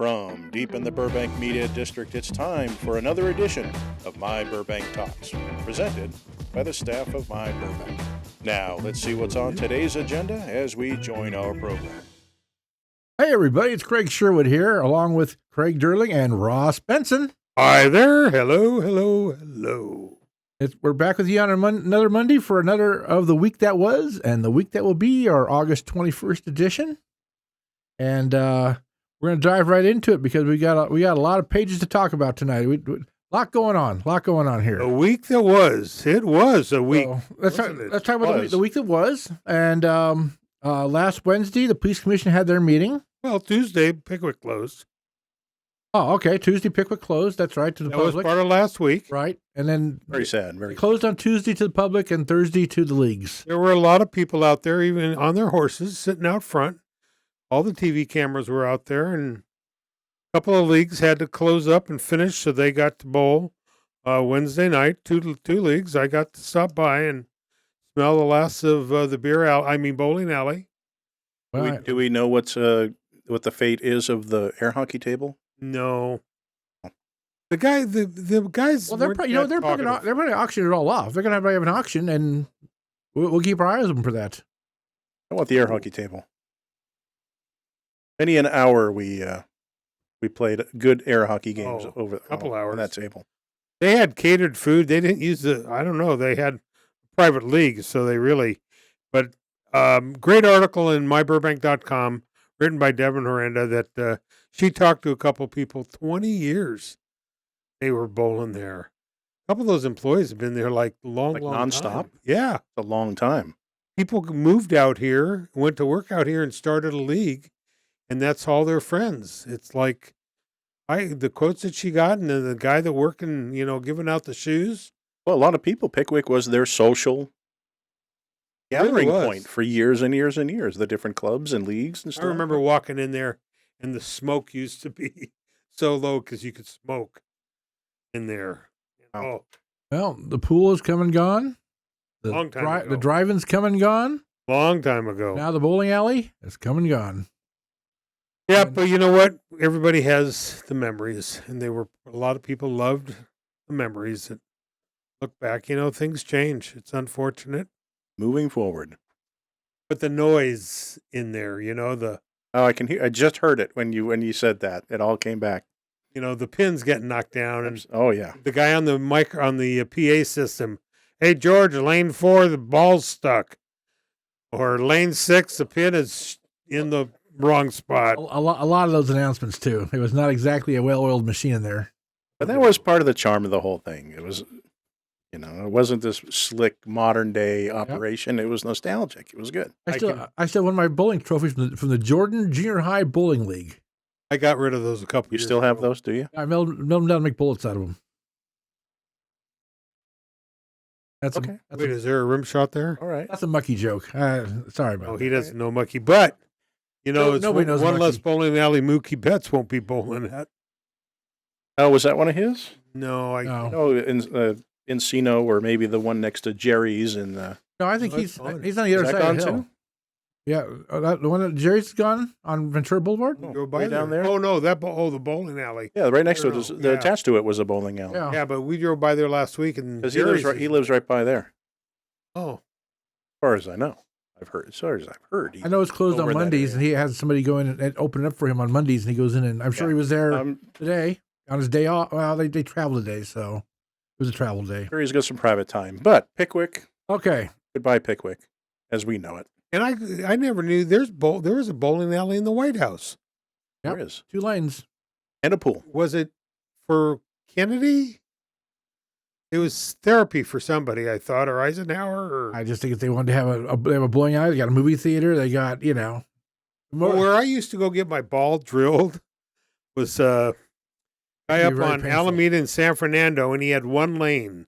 From deep in the Burbank Media District, it's time for another edition of My Burbank Talks, presented by the staff of My Burbank. Now, let's see what's on today's agenda as we join our program. Hey, everybody, it's Craig Sherwood here, along with Craig Durling and Ross Benson. Hi there. Hello, hello, hello. We're back with you on another Monday for another of the week that was, and the week that will be our August 21st edition. And we're going to dive right into it because we got a lot of pages to talk about tonight. A lot going on here. The week that was. It was a week. So let's talk about the week that was. And last Wednesday, the police commission had their meeting. Well, Tuesday, Pickwick closed. Oh, okay. Tuesday, Pickwick closed. That's right, to the public. That was part of last week. Right. And then Very sad. It closed on Tuesday to the public and Thursday to the leagues. There were a lot of people out there, even on their horses, sitting out front. All the TV cameras were out there, and a couple of leagues had to close up and finish, so they got to bowl Wednesday night. Two leagues. I got to stop by and smell the last of the bowling alley. Well, Do we know what the fate is of the air hockey table? No. The guys. Well, they're going to auction it all off. They're going to have an auction, and we'll keep our eyes open for that. I want the air hockey table. Many an hour we played good air hockey games over a couple hours on that table. They had catered food. They didn't use they had private leagues, so they really. But great article in myburbank.com written by Devin Horrenda that she talked to a couple people. 20 years they were bowling there. A couple of those employees have been there like long nonstop. Time. Yeah, it's a long time. People moved out here, went to work out here, and started a league. And that's all their friends. It's like the quotes that she got, and then the guy that working, giving out the shoes. Well, a lot of people, Pickwick was their social gathering point for years and years and years. The different clubs and leagues and stuff. I remember walking in there, and the smoke used to be so low because you could smoke in there. Wow. Well, the pool is come and gone. Long time ago. The drive-in's come and gone. Long time ago. Now the bowling alley is come and gone. Yeah, but you know what? Everybody has the memories, and a lot of people loved the memories. And look back, things change. It's unfortunate. Moving forward. But the noise in there, I can hear. I just heard it when you said that. It all came back. The pins getting knocked down, and the guy on the mic on the PA system. Hey George, lane 4, the ball's stuck, or lane 6, the pin is in the wrong spot. A lot of those announcements too. It was not exactly a well-oiled machine in there. But that was part of the charm of the whole thing. It was, it wasn't this slick modern day operation. Yep. It was nostalgic. It was good. I still have one of my bowling trophies from the Jordan Junior High Bowling League. I got rid of those a couple years ago. You still have those, do you? I milled them down to make bullets out of them. That's okay. Is there a rim shot there? All right. That's a mucky joke. Sorry about that. He doesn't know mucky, but it's nobody knows one mucky. less bowling alley Mookie Betts won't be bowling at. Oh, was that one of his? No, Encino, or maybe the one next to Jerry's. No, I think he's on the other side of the hill. Too? Yeah, the one that Jerry's gone on Ventura Boulevard. Go by down there. Oh no, the bowling alley. Yeah, right next to it. Attached to it was a bowling alley. Yeah, but we drove by there last week, and because he lives right by there. Oh, as far as I know, I've heard. I know it's closed on Mondays, and he has somebody go in and open it up for him on Mondays, and he goes in, and I'm sure he was there today on his day off. Well, they travel today, so it was a travel day. Sure, he's got some private time, but Pickwick. Okay, goodbye Pickwick, as we know it. And I never knew there was a bowling alley in the White House. Yep. There is 2 lanes and a pool. Was it for Kennedy? It was therapy for somebody, I thought, or Eisenhower. Or I just think if they wanted to have a bowling alley, they got a movie theater, they got where I used to go get my ball drilled was guy up on painful. Alameda in San Fernando, and he had 1 lane.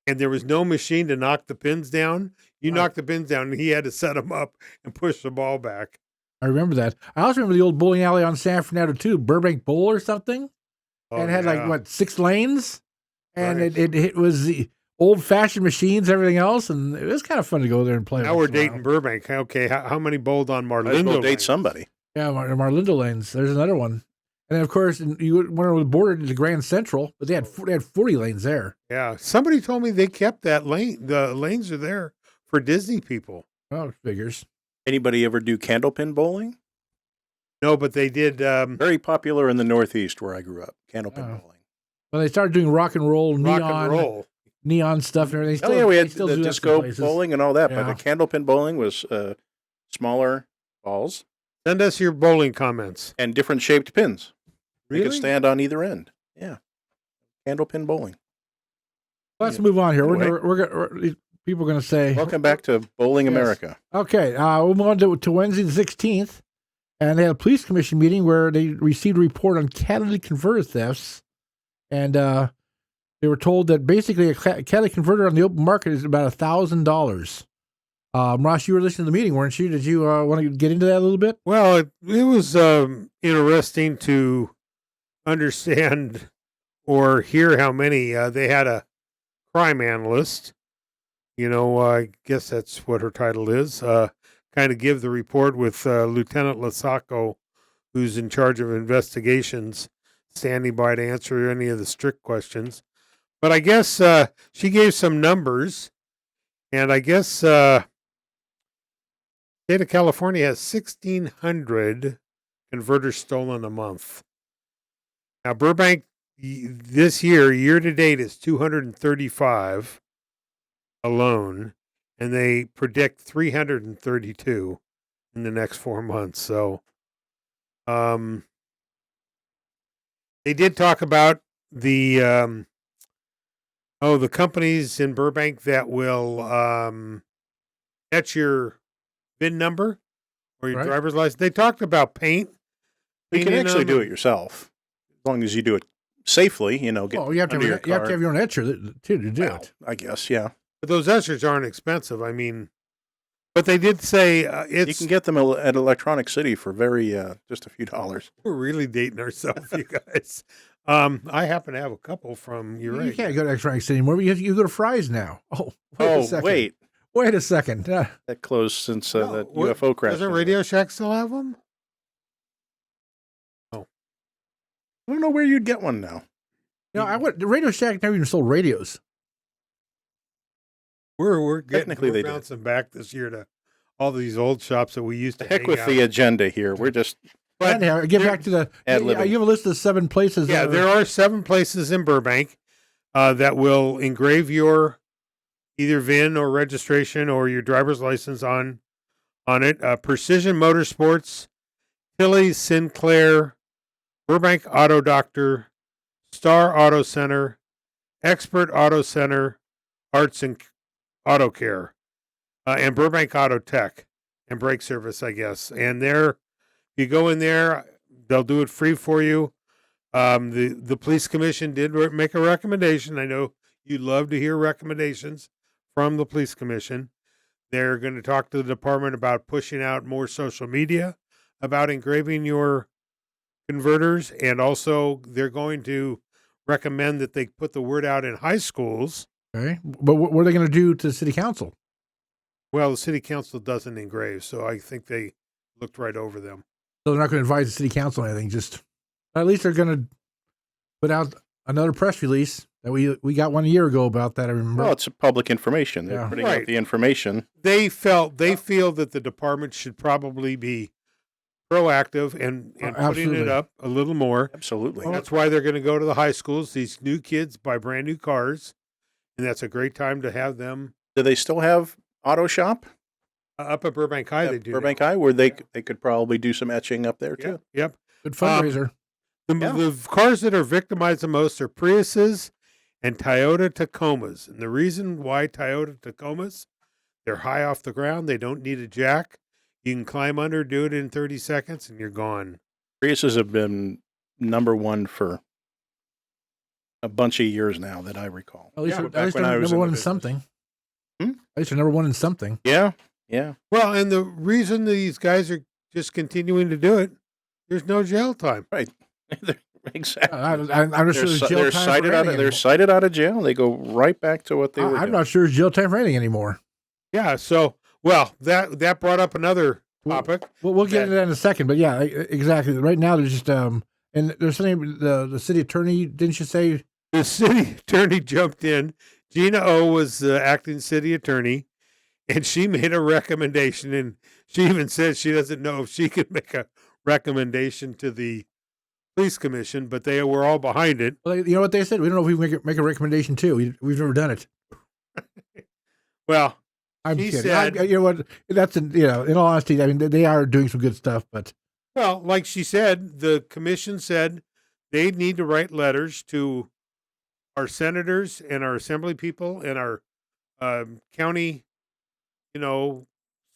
And there was no machine to knock the pins down. You knocked the pins down, and he had to set them up and push the ball back. I remember that. I also remember the old bowling alley on San Fernando, too, Burbank Bowl or something. And it had 6 lanes? And right. it was the old-fashioned machines, everything else, and it was kind of fun to go there and play. Now we're dating Burbank. Okay, how many bowled on Marlindo? We'll date somebody. Yeah, Marlindo lanes. There's another one. And then, of course, you went over the border to the Grand Central, but they had 40 lanes there. Yeah. Somebody told me they kept that lane. The lanes are there for Disney people. Oh, figures. Anybody ever do candlepin bowling? No, but they did. Very popular in the Northeast where I grew up. Candlepin bowling. Well, they started doing rock and roll, neon stuff and everything. We had the disco bowling and all that, but the candlepin bowling was smaller balls. Send us your bowling comments. And different shaped pins. Really? They could stand on either end. Yeah. Candlepin bowling. Let's move on here. We're people are going to say... Welcome back to Bowling America. Okay. We'll move on to Wednesday the 16th. And they had a police commission meeting where they received a report on catalytic converter thefts. And they were told that basically a catalytic converter on the open market is about $1,000. Ross, you were listening to the meeting, weren't you? Did you want to get into that a little bit? Well, it was interesting to understand or hear how many. They had a crime analyst, I guess that's what her title is, kind of give the report with Lieutenant Lasacco, who's in charge of investigations, standing by to answer any of the strict questions. But I guess she gave some numbers, and I guess state of California has 1,600 converters stolen a month. Now, Burbank this year to date, is 235 alone, and they predict 332 in the next 4 months. So, they did talk about the companies in Burbank that will etch your VIN number or your driver's license. They talked about paint. You can actually do it yourself as long as you do it safely. You have to have your own etcher to do it. I guess, yeah. But those etchers aren't expensive. I mean, but they did say you can get them at Electronic City for just a few dollars. We're really dating ourselves, you guys. I happen to have a couple from your. You can't go to Electronic City anymore. You go to Fry's now. Wait a second. That closed since that UFO crash. Doesn't Radio Shack still have them? Oh, I don't know where you'd get one now. The Radio Shack never even sold radios. We're Technically we're bouncing back this year to all these old shops that we used to. Heck with the agenda here. We're just. But get back to the. You have a list of 7 places. Yeah, there are 7 places in Burbank that will engrave your either VIN or registration or your driver's license on it. Precision Motorsports, Tilly Sinclair, Burbank Auto Doctor, Star Auto Center, Expert Auto Center, Arts and Auto Care, and Burbank Auto Tech and Brake Service, I guess. And you go in there, they'll do it free for you. The police commission did make a recommendation. I know you'd love to hear recommendations from the police commission. They're going to talk to the department about pushing out more social media about engraving your converters. And also they're going to recommend that they put the word out in high schools. Okay. But what are they going to do to the city council? Well, the city council doesn't engrave, so I think they looked right over them. So they're not going to advise the city council on anything. Just at least they're going to put out another press release that we got 1 year ago about that. I remember. Well, it's public information. They're putting out the information. They feel that the department should probably be proactive and putting it up a little more. Absolutely. And that's why they're going to go to the high schools. These new kids buy brand new cars, and that's a great time to have them. Do they still have auto shop? Up at Burbank High, they do. Burbank High, where they could probably do some etching up there, too. Yep. Good fundraiser. The cars that are victimized the most are Priuses and Toyota Tacomas. And the reason why Toyota Tacomas, they're high off the ground. They don't need a jack. You can climb under, do it in 30 seconds, and you're gone. Priuses have been number one for a bunch of years now that I recall. At least they're number one in something. At least they're number one in something. Yeah. Yeah. Well, and the reason these guys are just continuing to do it, there's no jail time. Right. Exactly. I'm sure there's jail time they're cited out of jail. They go right back to what they were doing. I'm not sure there's jail time for anything anymore. Yeah. So, that brought up another topic. We'll get into that in a second. But yeah, exactly. Right now, there's just And there's something the city attorney, didn't you say? The city attorney jumped in. Gina O was the acting city attorney, and she made a recommendation. And she even said she doesn't know if she could make a recommendation to the police commission, but they were all behind it. Well, you know what they said? We don't know if we make a recommendation too. We've never done it. Well, I'm she kidding. said, you know what? That's in all honesty, I mean, they are doing some good stuff, but well, like she said, the commission said they need to write letters to our senators and our assembly people and our county,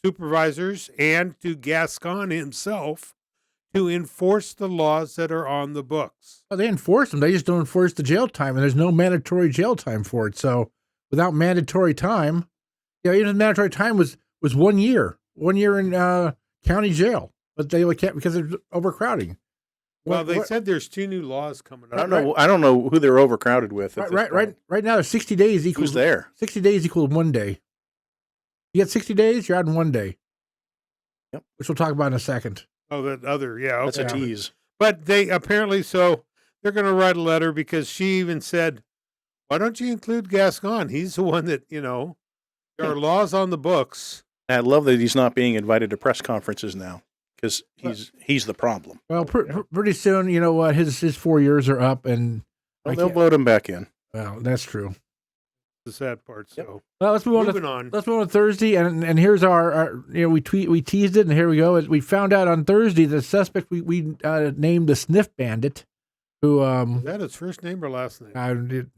supervisors, and to Gascon himself to enforce the laws that are on the books. well, they enforce them. They just don't enforce the jail time, and there's no mandatory jail time for it. So without mandatory time, even the mandatory time was 1 year, 1 year in county jail, but they can't because of overcrowding. Well, they said there's 2 new laws coming up. I don't know who they're overcrowded with. Right now, 60 days equals Who's there? 60 days equals 1 day. You get 60 days, you're out in 1 day. Yep. Which we'll talk about in a second. Oh, that other, yeah. Okay. That's a tease. But they apparently, so they're going to write a letter because she even said, why don't you include Gascon? He's the one that, there are laws on the books. I love that he's not being invited to press conferences now because he's the problem. Well, pretty soon, you know what, his 4 years are up, and They'll vote him back in. Well, that's true. The sad part. So, well, let's move moving on. Let's move on to Thursday, and here's our we teased it, and here we go. We found out on Thursday the suspect we named the Sniff Bandit, who is that his first name or last name?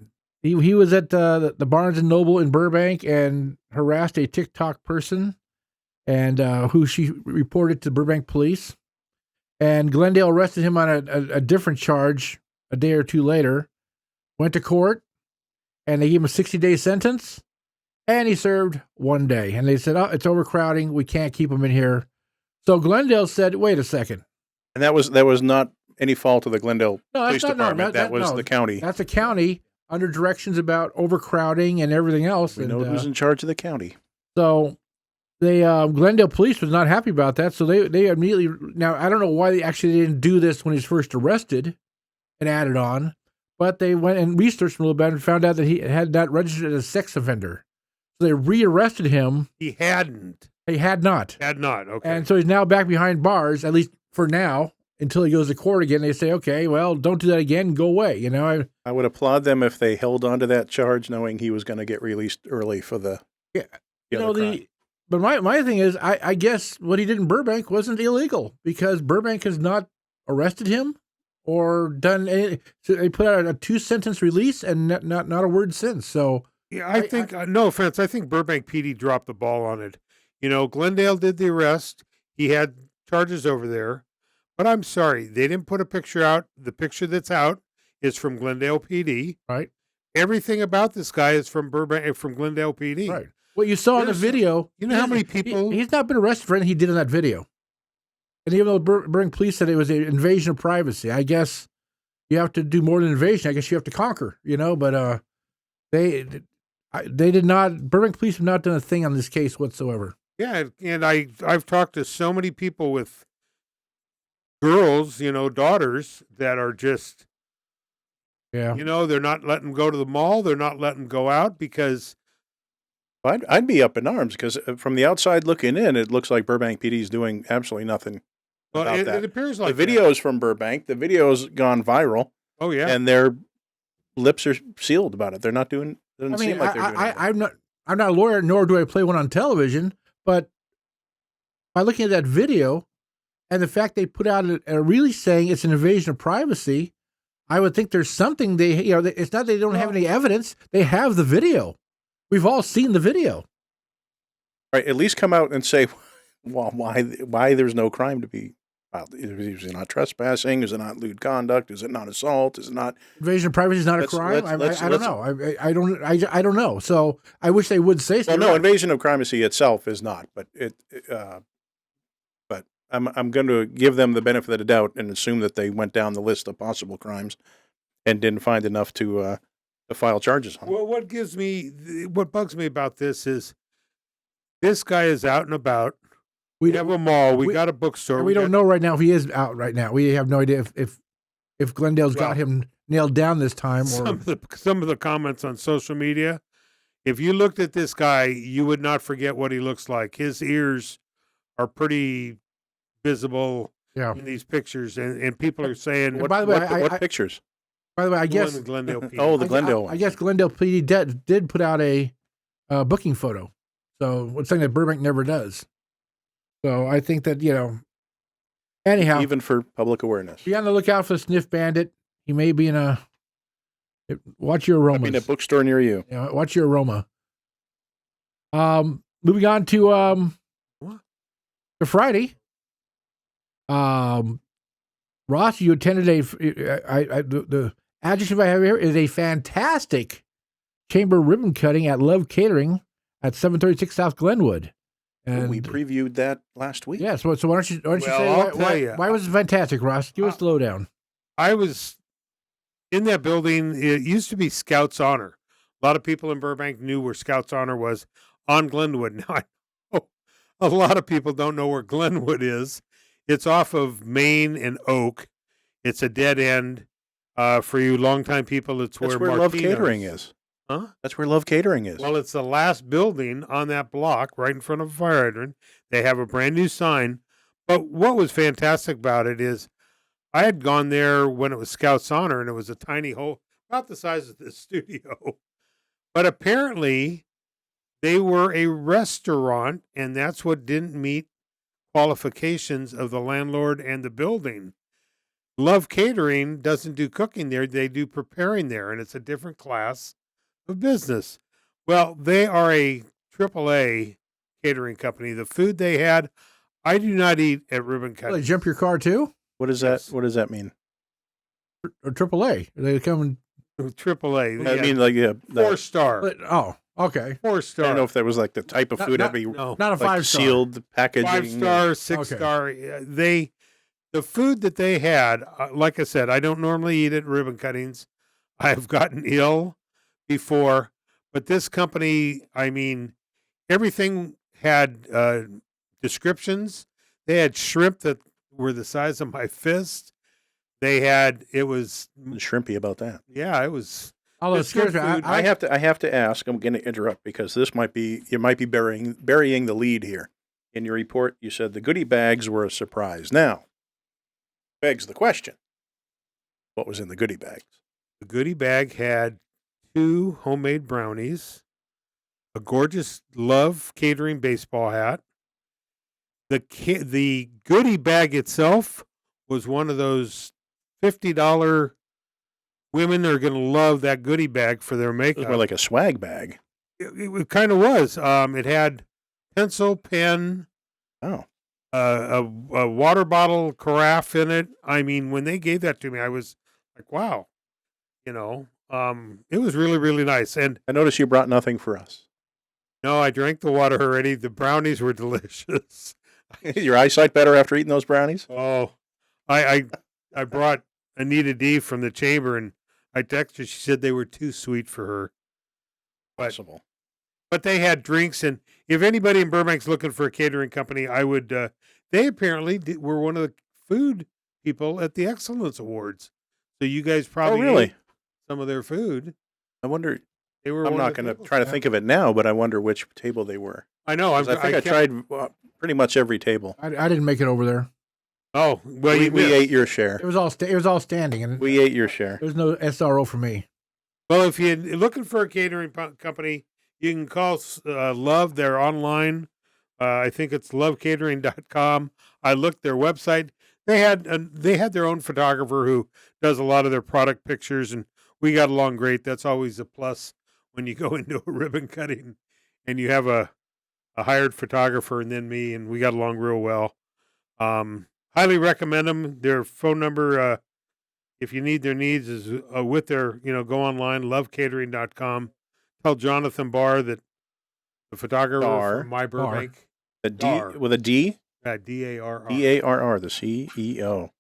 He was at the Barnes and Noble in Burbank and harassed a TikTok person, and who she reported to Burbank police. And Glendale arrested him on a different charge a day or two later. Went to court, and they gave him a 60-day sentence, and he served 1 day. And they said, "Oh, it's overcrowding. We can't keep him in here." So Glendale said, "Wait a second." And that was not any fault of the Glendale Police Department. That was the county. That's the county under directions about overcrowding and everything else. We know who's in charge of the county. So they Glendale Police was not happy about that. So they immediately, now I don't know why they actually didn't do this when he was first arrested and added on, but they went and researched him a little bit and found out that he had not registered as a sex offender. So they rearrested him. He hadn't. He had not. Had not. Okay. And so he's now back behind bars, at least for now, until he goes to court again. They say, okay, well, don't do that again. Go away. I would applaud them if they held on to that charge, knowing he was going to get released early for the. But my thing is, I guess what he did in Burbank wasn't illegal because Burbank has not arrested him or done anything. So they put out a 2-sentence release and not a word since. So yeah, I think no offense, I think Burbank PD dropped the ball on it. Glendale did the arrest. He had charges over there. But I'm sorry, they didn't put a picture out. The picture that's out is from Glendale PD. Right. Everything about this guy is from Burbank, from Glendale PD. Right. What you saw in the video. You know how many people? He's not been arrested for anything he did in that video. And even though Burbank police said it was an invasion of privacy, I guess you have to do more than invasion. I guess you have to conquer, But they did not. Burbank police have not done a thing on this case whatsoever. Yeah, and I've talked to so many people with girls, daughters that are just, they're not letting them go to the mall. They're not letting them go out because. I'd be up in arms because from the outside looking in, it looks like Burbank PD is doing absolutely nothing. Well, about it appears like the videos from Burbank. The video's gone viral. Oh yeah, and their lips are sealed about it. They're not doing. Doesn't seem like they're doing. I'm not a lawyer, nor do I play one on television. But by looking at that video and the fact they put out a release saying it's an invasion of privacy, I would think there's something it's not they don't have any evidence. They have the video. We've all seen the video. Right. At least come out and say, well, why there's no crime to be filed. Is it not trespassing? Is it not lewd conduct? Is it not assault? Is it not invasion of privacy? Is not a crime? I don't know. I don't know. So I wish they would say something. Well, no, invasion of privacy itself is not, but but I'm going to give them the benefit of the doubt and assume that they went down the list of possible crimes and didn't find enough to file charges on. Well, what bugs me about this is this guy is out and about. We have a mall. We got a bookstore. We don't know right now if he is out right now. We have no idea if if Glendale's got Well, him nailed down this time. Or some of the comments on social media, if you looked at this guy, you would not forget what he looks like. His ears are pretty visible yeah. in these pictures, and people are saying, And by the way, what pictures? By the way, I "The one guess in Glendale PD." Oh, the Glendale one. I guess Glendale PD did put out a booking photo, so it's something that Burbank never does. So I think that anyhow, Even for public awareness. be on the lookout for the Sniff Bandit. He may be in a. Watch your aromas. I mean, a bookstore near you. Yeah, watch your aroma. Moving on to Friday. Ross, you attended the adjective I have here is a fantastic chamber ribbon cutting at Love Catering at 736 South Glenwood. And we previewed that last week. yeah, so why don't you Well, say I'll tell you. why was it fantastic, Ross? Give us the lowdown. I was in that building. It used to be Scouts Honor. A lot of people in Burbank knew where Scouts Honor was on Glenwood. Now, I know a lot of people don't know where Glenwood is. It's off of Main and Oak. It's a dead end. For you longtime people, it's That's where where Love Martino's. Catering is. Huh? That's where Love Catering is. Well, it's the last building on that block right in front of a fire hydrant. They have a brand new sign. But what was fantastic about it is I had gone there when it was Scouts Honor, and it was a tiny hole, about the size of this studio. But apparently, they were a restaurant, and that's what didn't meet qualifications of the landlord and the building. Love Catering doesn't do cooking there. They do preparing there, and it's a different class of business. Well, they are a AAA catering company. The food they had, I do not eat at ribbon Well, cutting. they jump your car too, What is that? Yes. What does that mean? or AAA? They come and AAA. I mean, like, yeah, 4-star. oh, okay, 4-star. I don't know if that was like the type of food. That'd be no. not a like 5-star. sealed packaging. 5-star, Okay. 6-star. The food that they had, like I said, I don't normally eat at ribbon cuttings. I've gotten ill before, but this company, I mean, everything had descriptions. They had shrimp that were the size of my fist. It was, Shrimpy about that. yeah, it was. Although it It's scares good me, food. I have to ask. I'm going to interrupt because you might be burying the lead here. In your report, you said the goodie bags were a surprise. Now, begs the question: what was in the goodie bags? The goodie bag had 2 homemade brownies, a gorgeous Love Catering baseball hat. The goodie bag itself was one of those $50 women are going to love that goodie bag for their It was makeup. more like a swag bag. It kind of was. It had pencil, pen, Oh, a water bottle carafe in it. I mean, when they gave that to me, I was like, wow, it was really, really nice. And I noticed you brought nothing for us. no, I drank the water already. The brownies were delicious. Your eyesight better after eating those brownies? Oh, I brought Anita D from the chamber, and I texted her. She said they were too sweet for her. Possible. But they had drinks, and if anybody in Burbank's looking for a catering company, I would. They apparently were one of the food people at the Excellence Awards, so you guys probably really? ate some of their food. I wonder. They were. I'm one not of the going to people. try to think of it now, but I wonder which table they were. I know. 'Cause I think I tried pretty much every table. I didn't make it over there. Oh well, we you missed. ate your share. It was all standing, and We ate your share. there was no SRO for me. Well, if you're looking for a catering company, you can call Love. They're online. I think it's lovecatering.com. I looked their website. They had their own photographer who does a lot of their product pictures, and we got along great. That's always a plus when you go into a ribbon cutting and you have a hired photographer and then me, and we got along real well. Highly recommend them. Their phone number, if you need their needs, is with their, go online, lovecatering.com. Tell Jonathan Barr that the photographer from myBurbank. A D Dar. with a D? DARR. DARR, the CEO.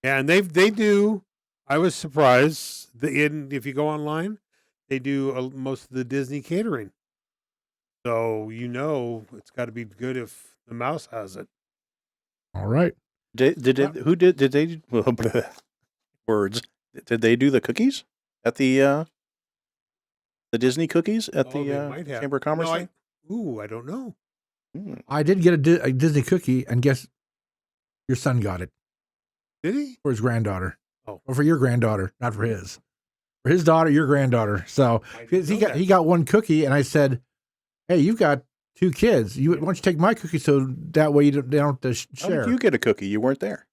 And they do, I was surprised, if you go online, they do most of the Disney catering. So, it's got to be good if the mouse has it. All right. Did they? words. Did they do the cookies at the Disney cookies at They the might have. Chamber of Commerce No, thing? I don't know. I did get a Disney cookie, and guess your son got it Did he? for his granddaughter. Oh. Or for your granddaughter, not for his. For his daughter, your granddaughter. So I didn't know that. he got one cookie, and I said, "Hey, you've got 2 kids. Why don't you take my cookie so that way they don't have to How share?" did you get a cookie? You weren't there.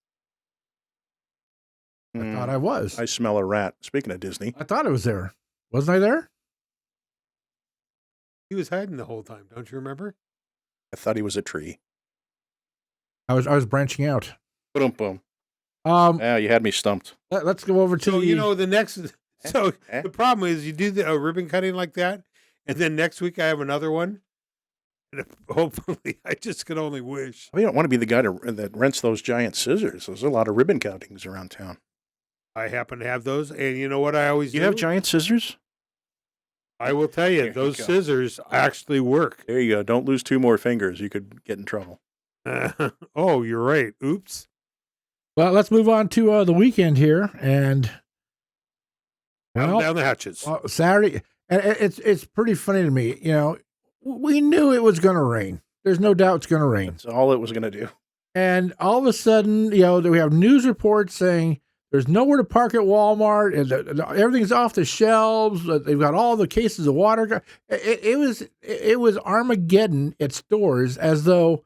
I thought I was. I smell a rat. Speaking of Disney. I thought I was there. Wasn't I there? He was hiding the whole time. Don't you remember? I thought he was a tree. I was branching out. Boom, boom. Um, Yeah, you had me stumped. let's go over to So the. the next. So Eh? the problem is you do the ribbon cutting like that, and then next week I have another one. And hopefully, I just can only wish. I don't want to be the guy that rents those giant scissors. There's a lot of ribbon cuttings around town. I happen to have those, and you know what I always You do? have giant scissors? I will tell you, There you those go. scissors actually work. There you go. Don't lose 2 more fingers. You could get in trouble. Oh, you're right. Oops. Well, let's move on to the weekend here, and Down the hatches. Saturday. And it's pretty funny to me. You know, we knew it was going to rain. There's no doubt it's going to rain. That's all it was going to do. And all of a sudden, we have news reports saying there's nowhere to park at Walmart, and everything's off the shelves. They've got all the cases of water. It was Armageddon at stores, as though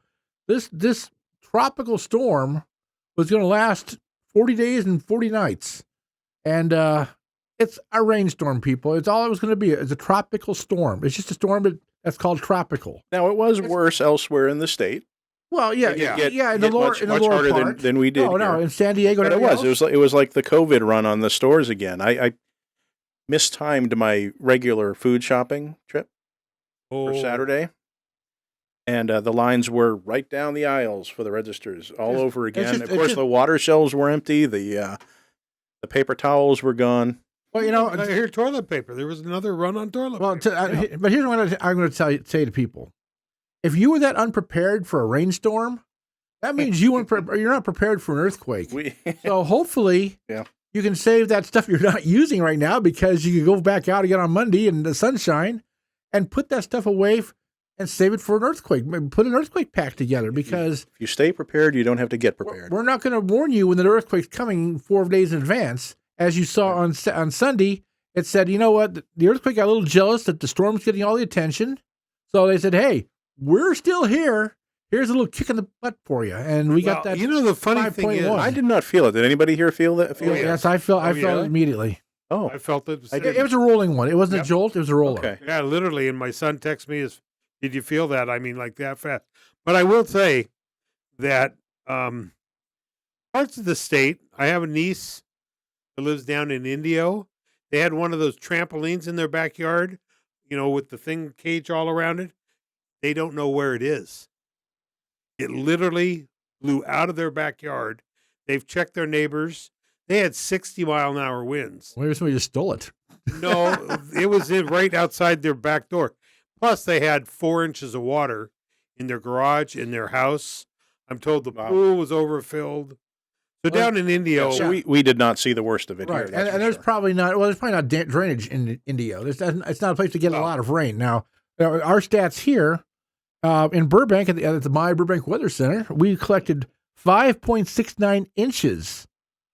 this tropical storm was going to last 40 days and 40 nights. And it's a rainstorm, people. It's all it was going to be. It's a tropical storm. It's just a storm that's called tropical. Now, it was worse elsewhere in the state. Well, yeah. In the lower, much in the lower harder part. than we did. No, here. in San Diego. But and it everything was. else. It was like the COVID run on the stores again. I mistimed my regular food shopping trip for Saturday, and the lines were right down the aisles for the registers all over again. Of course, the water shelves were empty. The paper towels were gone. Well, I hear toilet paper. There was another run on toilet Well, paper. but here's what I'm going to say to people: if you were that unprepared for a rainstorm, that means you're not prepared for an earthquake. So hopefully, you can save that stuff you're not using right now, because you can go back out again on Monday in the sunshine and put that stuff away and save it for an earthquake. Put an earthquake pack together, because if you stay prepared, you don't have to get prepared. we're not going to warn you when the earthquake's coming 4 days in advance. As you saw on Sunday, it said, you know what? The earthquake got a little jealous that the storm's getting all the attention. So they said, hey, we're still here. Here's a little kick in the butt for you. And we got that. The funny thing is, 5.1. I did not feel it. Did anybody here feel that? Oh, yeah. Yes, I felt it immediately. Oh, I felt it. It was a rolling one. It wasn't a jolt. It was a roller. okay. Yeah, literally. And my son texted me, did you feel that? I mean, like that fast. But I will say that parts of the state, I have a niece that lives down in Indio. They had one of those trampolines in their backyard, with the thing cage all around it. They don't know where it is. It literally blew out of their backyard. They've checked their neighbors. They had 60-mile-an-hour winds. Maybe somebody just stole it. No, it was right outside their back door. Plus, they had 4 inches of water in their garage, in their house. I'm told the pool was overfilled. So down in Indio, So we did not see the worst of it Right. here. that's And for there's sure. probably not drainage in Indio. It's not a place to get a lot of rain. Now, our stats here in Burbank at the myBurbank Weather Center, we collected 5.69 inches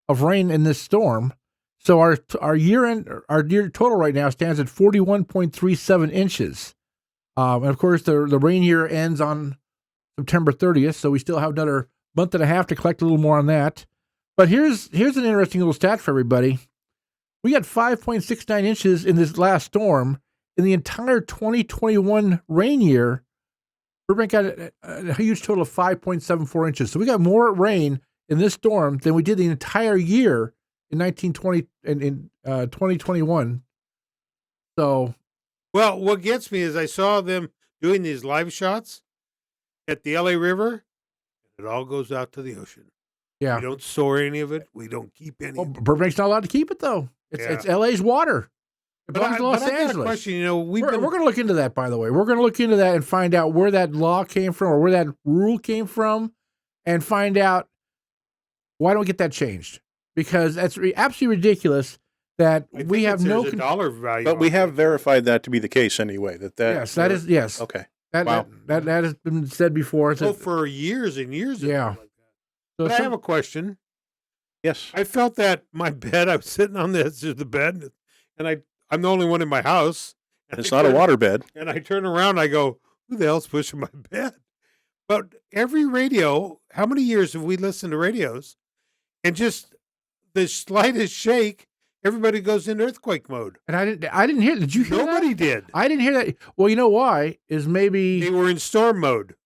of rain in this storm. So our year total right now stands at 41.37 inches. And of course, the rain year ends on September 30th, so we still have another month and a half to collect a little more on that. But here's an interesting little stat for everybody. We got 5.69 inches in this last storm. In the entire 2021 rain year, Burbank got a huge total of 5.74 inches. So we got more rain in this storm than we did the entire year in 2021. So, well, what gets me is I saw them doing these live shots at the LA River. It all goes out to the ocean. yeah. We don't store any of it. We don't keep any. Well, Burbank's not allowed to keep it, though. It's LA's water. It belongs to Los I got a Angeles. question. We're going to look into that, by the way. We're going to look into that and find out where that law came from, or where that rule came from, and find out why don't we get that changed. because that's absolutely ridiculous that I think we have no there's a dollar value. But we on have it. verified that to be the case anyway. yes, that is yes. Okay. That has been said before. Oh, for years and years. Yeah. Like that. So But I have a question. Yes. I felt that my bed. I was sitting on the edge of the bed, and I'm the only one in my house. And It's not a water bed. And I turn around. I go, "Who the hell's pushing my bed?" But every radio. How many years have we listened to radios? And just the slightest shake, everybody goes into earthquake mode. And I didn't hear. Did you hear Nobody that? did. I didn't hear that. Well, you know why? Is maybe They were in storm mode.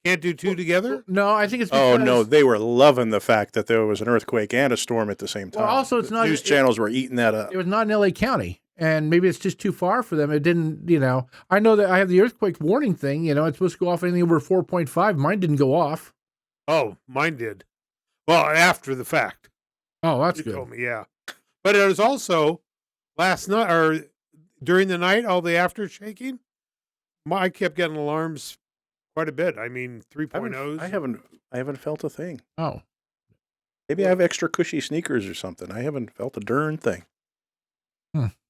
Can't do two together. No, I think it's Oh because, no, they were loving the fact that there was an earthquake and a storm at the same time. Well, also it's The not news channels were eating that up. It was not in L.A. County, and maybe it's just too far for them. It didn't, I know that I have the earthquake warning thing. It's supposed to go off anything over 4.5. Mine didn't go off. Oh, mine did. Well, after the fact. Oh, that's You good. told me, yeah. But it was also last night or during the night, all the after shaking. I kept getting alarms quite a bit. I mean, 3.0s. I haven't felt a thing. Oh, Maybe I have extra cushy sneakers or something. I haven't felt a darn thing.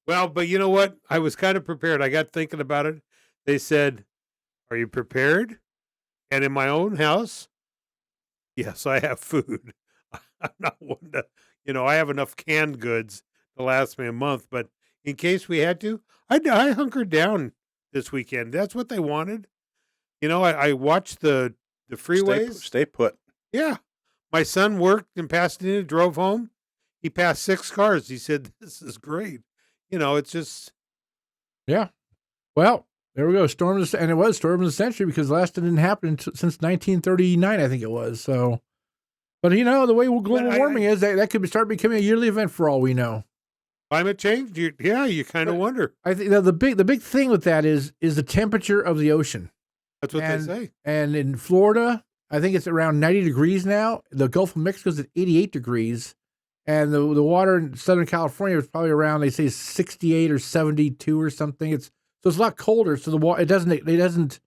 Well, but you know what? I was kind of prepared. I got thinking about it. They said, "Are you prepared?" And in my own house, yes, I have food. I'm not one to, I have enough canned goods to last me a month. But in case we had to, I hunkered down this weekend. That's what they wanted. I watched the freeways. Stay put. Yeah. My son worked in Pasadena, drove home. He passed 6 cars. He said, "This is great." It's just. yeah. Well, there we go. And it was Storm of the Century because last it didn't happen since 1939, I think it was. So, but the way global warming is, that could start becoming a yearly event for all we know. Climate change? You kind of wonder. I think the big thing with that is the temperature of the ocean. That's what they say. And in Florida, I think it's around 90 degrees now. The Gulf of Mexico is at 88 degrees. And the water in Southern California is probably around, they say 68 or 72 or something. So it's a lot colder. So the water, it doesn't,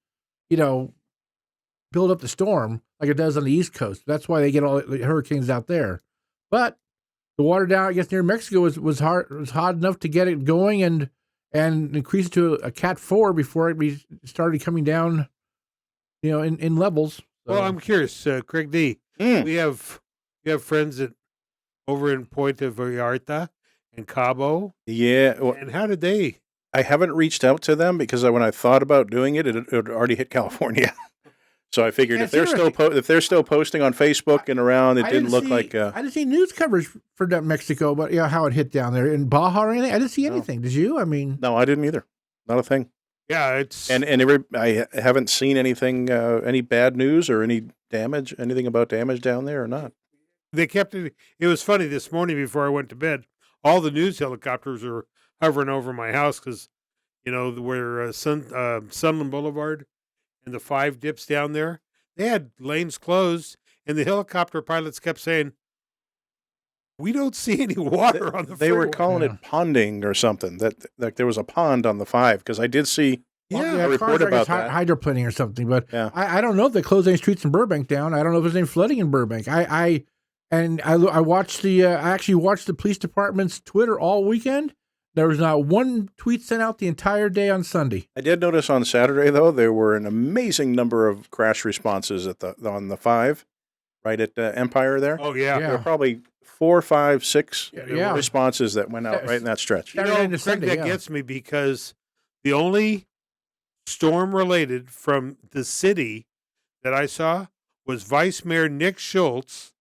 build up the storm like it does on the East Coast. That's why they get all the hurricanes out there. But the water down, I guess, near Mexico was hot enough to get it going and increase it to a Cat 4 before it started coming down, in levels. So. Well, I'm curious, Craig D. We have friends over in Puerto Vallarta and Cabo. Yeah. Well, and how did they? I haven't reached out to them because when I thought about doing it, it already hit California. So I figured if they're still posting on Facebook and around, it didn't look like. I didn't see news coverage for Mexico, but how it hit down there in Baja or anything. I didn't see anything. Did you? I mean, no, I didn't either. Not a thing. Yeah, it's I haven't seen anything, any bad news or anything about damage down there or not. They kept it. It was funny this morning before I went to bed. All the news helicopters are hovering over my house because, where Sunland Boulevard and the 5 dips down there, they had lanes closed, and the helicopter pilots kept saying, "We don't see any water on the They were freeway." calling it ponding or something. That there was a pond on the 5 because I did see a report about that. Hydroplaning or something, but Yeah. I don't know if they closed any streets in Burbank down. I don't know if there's any flooding in Burbank. I watched I actually watched the police department's Twitter all weekend. There was not one tweet sent out the entire day on Sunday. I did notice on Saturday though there were an amazing number of crash responses on the 5, right at Empire there. Oh yeah. There were probably 4, 5, 6 Yeah. responses that went out right in that stretch. Saturday into Craig, Sunday, that yeah. gets me because the only storm related from the city that I saw was Vice Mayor Nick Schultz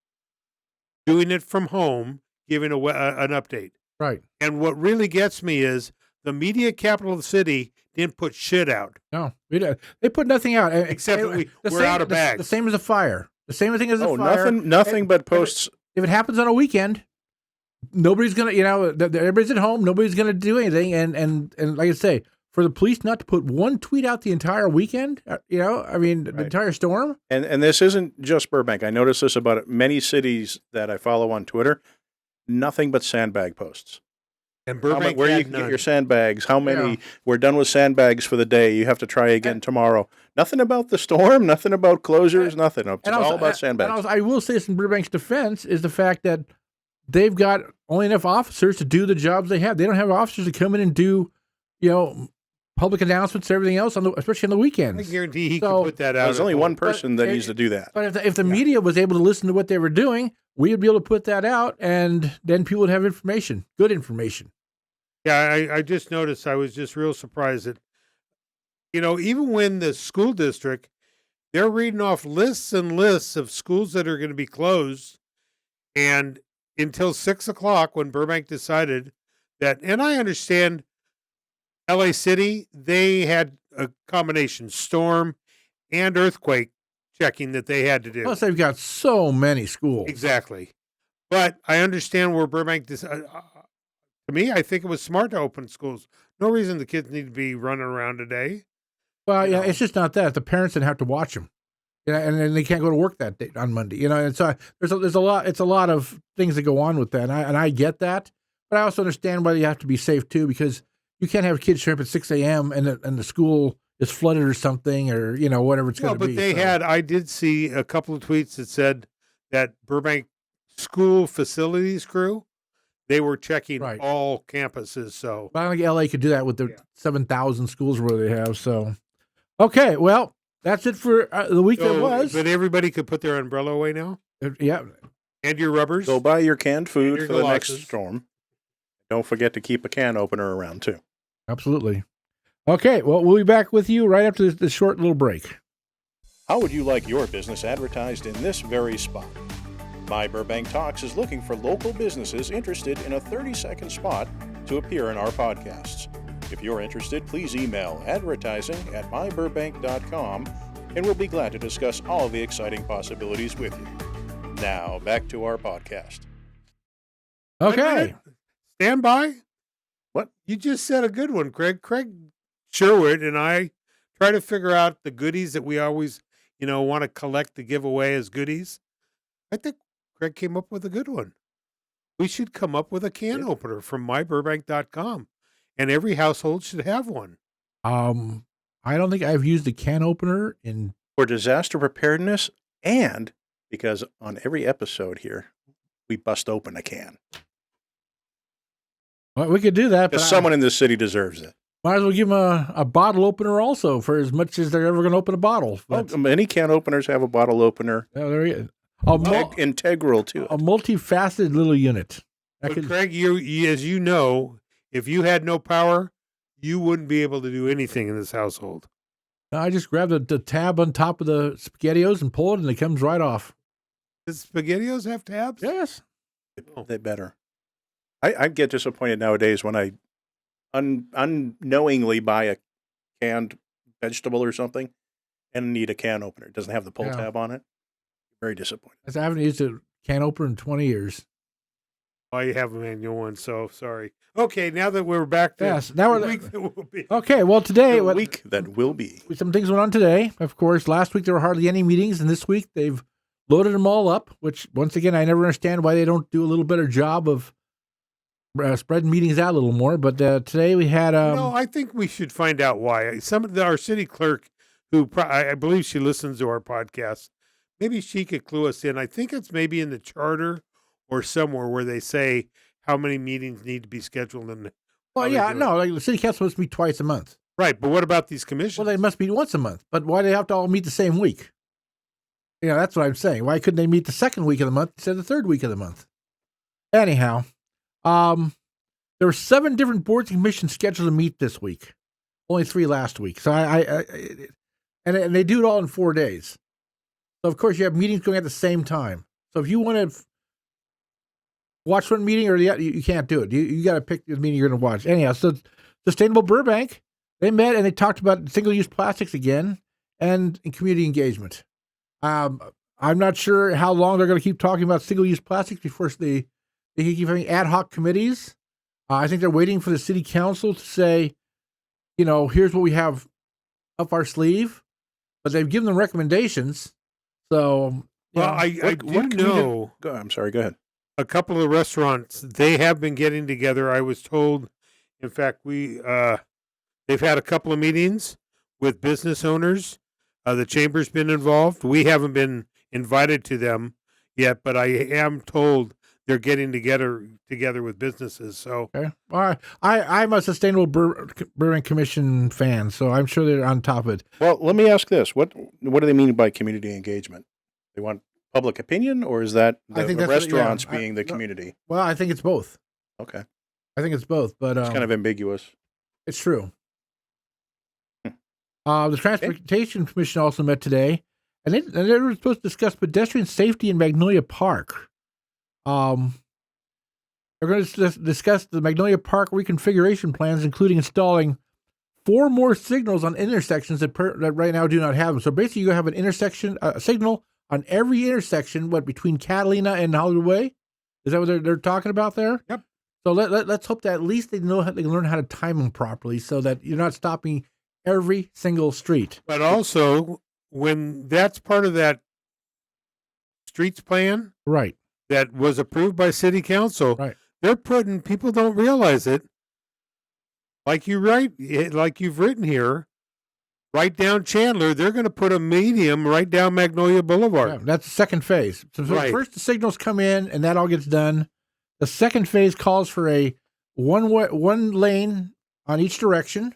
doing it from home, giving an update. Right. And what really gets me is the media capital of the city didn't put shit out. No, they put nothing out Except that we're out of bags. The same as a fire. The same thing as a fire. Nothing but posts. If it happens on a weekend, nobody's gonna, everybody's at home. Nobody's gonna do anything. And like I say, for the police not to put one tweet out the entire weekend, the entire storm. And this isn't just Burbank. I notice this about many cities that I follow on Twitter. Nothing but sandbag posts. And Burbank where you had can none. get your sandbags. How many? Yeah. We're done with sandbags for the day. You have to try again tomorrow. Nothing about the storm. Nothing about closures. Nothing. It's all about sandbags. I will say this in Burbank's defense is the fact that they've got only enough officers to do the jobs they have. They don't have officers to come in and do, public announcements, everything else, especially on the weekends. I guarantee he could put that out. There's only one person that needs to do that. But if the media was able to listen to what they were doing, we would be able to put that out, and then people would have information, good information. Yeah, I just noticed. I was just real surprised that, even when the school district, they're reading off lists and lists of schools that are going to be closed, and until 6:00 when Burbank decided that, and I understand LA City, they had a combination storm and earthquake checking that they had to do. Plus, they've got so many schools. Exactly. But I understand where Burbank decided. To me, I think it was smart to open schools. No reason the kids need to be running around today. Well, yeah, it's just not that. The parents didn't have to watch them. And they can't go to work that day on Monday. And so there's a lot. It's a lot of things that go on with that, and I get that. But I also understand why you have to be safe too, because you can't have kids show up at 6 a.m. and the school is flooded or something, or whatever it's going to be. But they had. I did see a couple of tweets that said that Burbank school facilities crew, they were checking all campuses. So but I don't think LA could do that with the 7,000 schools where they have. So okay, well. That's it for the week that was. But everybody could put their umbrella away now? Yeah. And your rubbers? Go buy your canned food for the next storm. Don't forget to keep a can opener around, too. Absolutely. Okay, well, we'll be back with you right after this short little break. How would you like your business advertised in this very spot? myBurbank Talks is looking for local businesses interested in a 30-second spot to appear in our podcasts. If you're interested, please email advertising@myburbank.com, and we'll be glad to discuss all of the exciting possibilities with you. Now, back to our podcast. Okay. Stand by. What? You just said a good one, Craig. Craig Sherwood and I try to figure out the goodies that we always, want to collect to give away as goodies. I think Craig came up with a good one. We should come up with a can opener from myburbank.com. And every household should have one. I don't think I've used a can opener for disaster preparedness, and because on every episode here, we bust open a can. Well, we could do that. Because someone in this city deserves it. Might as well give them a bottle opener also, for as much as they're ever going to open a bottle. Well, many can openers have a bottle opener. Oh, there you go. Integral to it. A multifaceted little unit. But Craig, you, as you know, if you had no power, you wouldn't be able to do anything in this household. I just grab the tab on top of the SpaghettiOs and pull it, and it comes right off. Does SpaghettiOs have tabs? Yes. They better. I get disappointed nowadays when I unknowingly buy a canned vegetable or something and need a can opener. It doesn't have the pull tab on it. Very disappointed. I haven't used a can opener in 20 years. I have a manual one, so sorry. Okay, now that we're back to now the week that will be. Okay, well, today... The week that will be. Some things went on today. Of course, last week there were hardly any meetings, and this week they've loaded them all up, which, once again, I never understand why they don't do a little better job of spreading meetings out a little more. But today we had... no, I think we should find out why. Our city clerk, who I believe she listens to our podcast, maybe she could clue us in. I think it's maybe in the charter or somewhere where they say how many meetings need to be scheduled. And like the city council must meet twice a month. Right, but what about these commissions? Well, they must meet once a month. But why do they have to all meet the same week? That's what I'm saying. Why couldn't they meet the second week of the month instead of the third week of the month? Anyhow, there were 7 different boards and commissions scheduled to meet this week. Only 3 last week. So and they do it all in 4 days. So of course you have meetings going at the same time. So if you want to watch one meeting or you can't do it. You got to pick the meeting you're going to watch. Anyhow, so Sustainable Burbank, they met and they talked about single-use plastics again and community engagement. I'm not sure how long they're going to keep talking about single-use plastics before they keep having ad hoc committees. I think they're waiting for the city council to say, here's what we have up our sleeve. But they've given them recommendations. So, I do know. I'm sorry, go ahead. A couple of restaurants, they have been getting together. I was told, in fact, they've had a couple of meetings with business owners. The chamber's been involved. We haven't been invited to them yet, but I am told they're getting together with businesses. So Okay. All right. I'm a Sustainable Burbank Commission fan, so I'm sure they're on top of it. Well, let me ask this: what do they mean by community engagement? They want public opinion, or is that I think the that's restaurants being the community? Well, I think it's both. Okay, I think it's both, but it's kind of ambiguous. it's true. The Transportation Commission also met today, and they were supposed to discuss pedestrian safety in Magnolia Park. They're going to discuss the Magnolia Park reconfiguration plans, including installing 4 more signals on intersections that right now do not have them. So basically, you have an intersection, a signal on every intersection, between Catalina and Hollywood Way? Is that what they're talking about there? Yep. So let's hope that at least they learn how to time them properly, so that you're not stopping every single street. But also, when that's part of that streets plan, Right, that was approved by city council, right. they're putting, people don't realize it. Like you've written here, right down Chandler, they're going to put a medium right down Magnolia Boulevard. Yeah, that's the second phase. So Right. First the signals come in, and that all gets done. The second phase calls for a one lane on each direction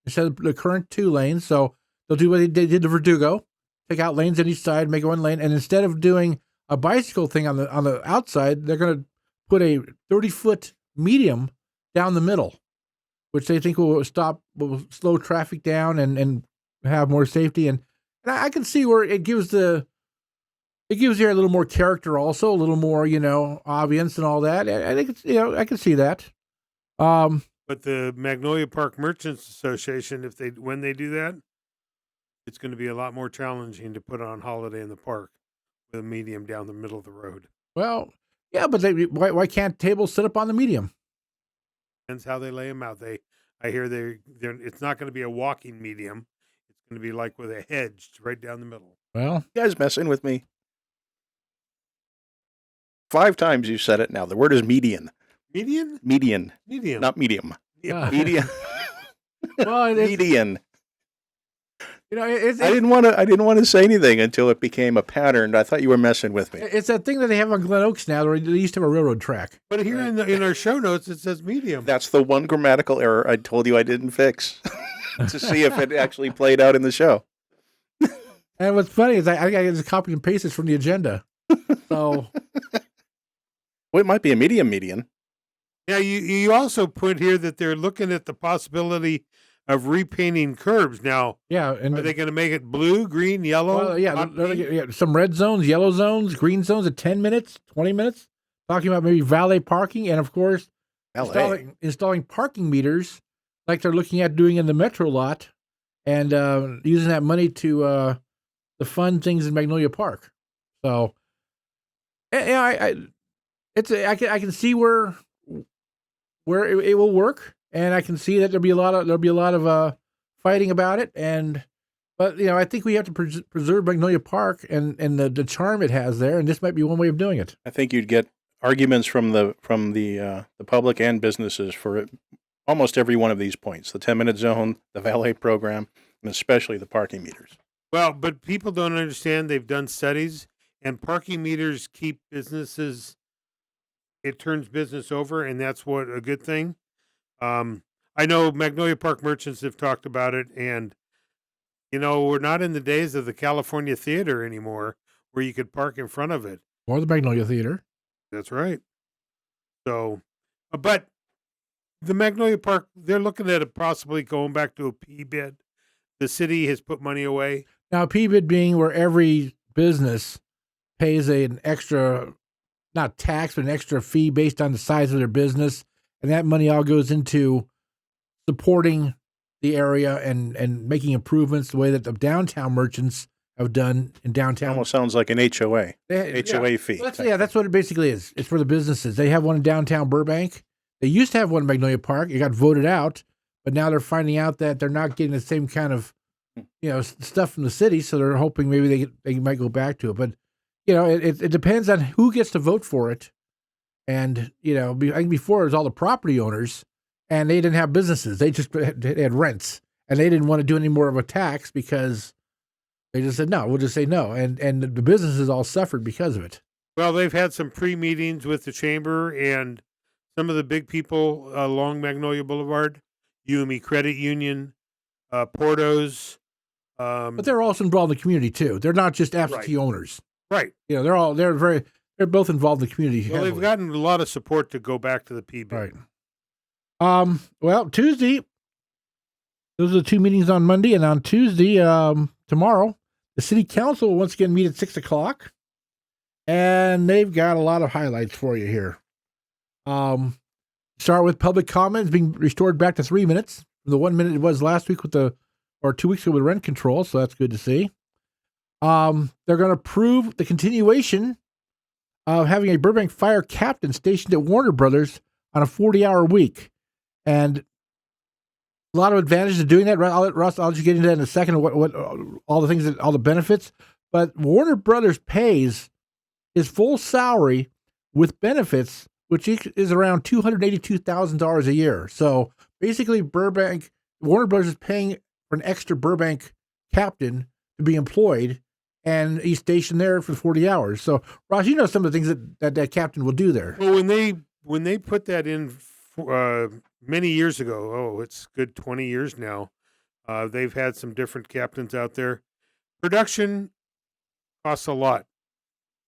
instead of the current 2 lanes. So they'll do what they did to Verdugo, take out lanes on each side, make it 1 lane, and instead of doing a bicycle thing on the outside, they're going to put a 30-foot medium down the middle, which they think will slow traffic down and have more safety. And I can see where it gives there a little more character, also a little more, obvious and all that. I think it's, I can see that. But the Magnolia Park Merchants Association, when they do that, it's going to be a lot more challenging to put on Holiday in the Park with a medium down the middle of the road. Well, yeah, but why can't tables sit up on the medium? Depends how they lay them out. I hear it's not going to be a walking medium. It's going to be like with a hedge right down the middle. Well, You guys messing with me? 5 times you said it now. The word is median. Median? Median, Medium. not medium. Yeah. Median. well, it's, Median. it's I didn't want to say anything until it became a pattern. I thought you were messing with me. it's that thing that they have on Glen Oaks now. They used to have a railroad track. But here in our show notes, it says medium. That's the one grammatical error I told you I didn't fix to see if it actually played out in the show. And what's funny is I just copy and paste this from the agenda. So Well, it might be a median. Yeah, you also put here that they're looking at the possibility of repainting curbs. Now, yeah, and are they going to make it blue, green, yellow? well, yeah, hot they're pink? yeah, some red zones, yellow zones, green zones at 10 minutes, 20 minutes. Talking about maybe valet parking, and of course, installing parking meters like they're looking at doing in the Metro lot, and using that money to fund things in Magnolia Park. So, I can see where it will work, and I can see that there'll be a lot of fighting about it. But I think we have to preserve Magnolia Park and the charm it has there, and this might be one way of doing it. I think you'd get arguments from the public and businesses for almost every one of these points: the 10-minute zone, the valet program, and especially the parking meters. Well, but people don't understand. They've done studies, and parking meters keep businesses. It turns business over, and that's a good thing. I know Magnolia Park merchants have talked about it, and we're not in the days of the California Theater anymore, where you could park in front of it. Or the Magnolia Theater. That's right. So, but the Magnolia Park, they're looking at it possibly going back to a P bid. The city has put money away. Now, PBID being where every business pays an extra, not tax, but an extra fee based on the size of their business. And that money all goes into supporting the area and making improvements the way that the downtown merchants have done in downtown. Almost sounds like an HOA. HOA fee. Well, that's what it basically is. It's for the businesses. They have one in downtown Burbank. They used to have one in Magnolia Park. It got voted out, but now they're finding out that they're not getting the same kind of stuff from the city, so they're hoping maybe they might go back to it. But it depends on who gets to vote for it. And I think before it was all the property owners, and they didn't have businesses. They just had rents, and they didn't want to do any more of a tax because they just said no. We'll just say no, and the businesses all suffered because of it. Well, they've had some pre-meetings with the chamber and some of the big people along Magnolia Boulevard, UME Credit Union, Portos. But they're also involved in the community too. They're not just absentee owners. Right. You know, they're both involved in the community. Well, heavily. they've gotten a lot of support to go back to the PB. Right. Well, Tuesday, those are the two meetings on Monday, and on Tuesday, tomorrow, the city council will once again meet at 6:00, and they've got a lot of highlights for you here. Start with public comments being restored back to 3 minutes. The 1 minute it was last week or 2 weeks ago with rent control, so that's good to see. They're going to approve the continuation of having a Burbank fire captain stationed at Warner Brothers on a 40-hour week. And a lot of advantages of doing that. I'll let you get into that in a second, what all the things, all the benefits. But Warner Brothers pays his full salary with benefits, which is around $282,000 a year. So basically, Warner Brothers is paying for an extra Burbank captain to be employed, and he's stationed there for 40 hours. So, Ross, you know some of the things that captain will do there. Well, when they put that in many years ago, it's good 20 years now, they've had some different captains out there. Production costs a lot.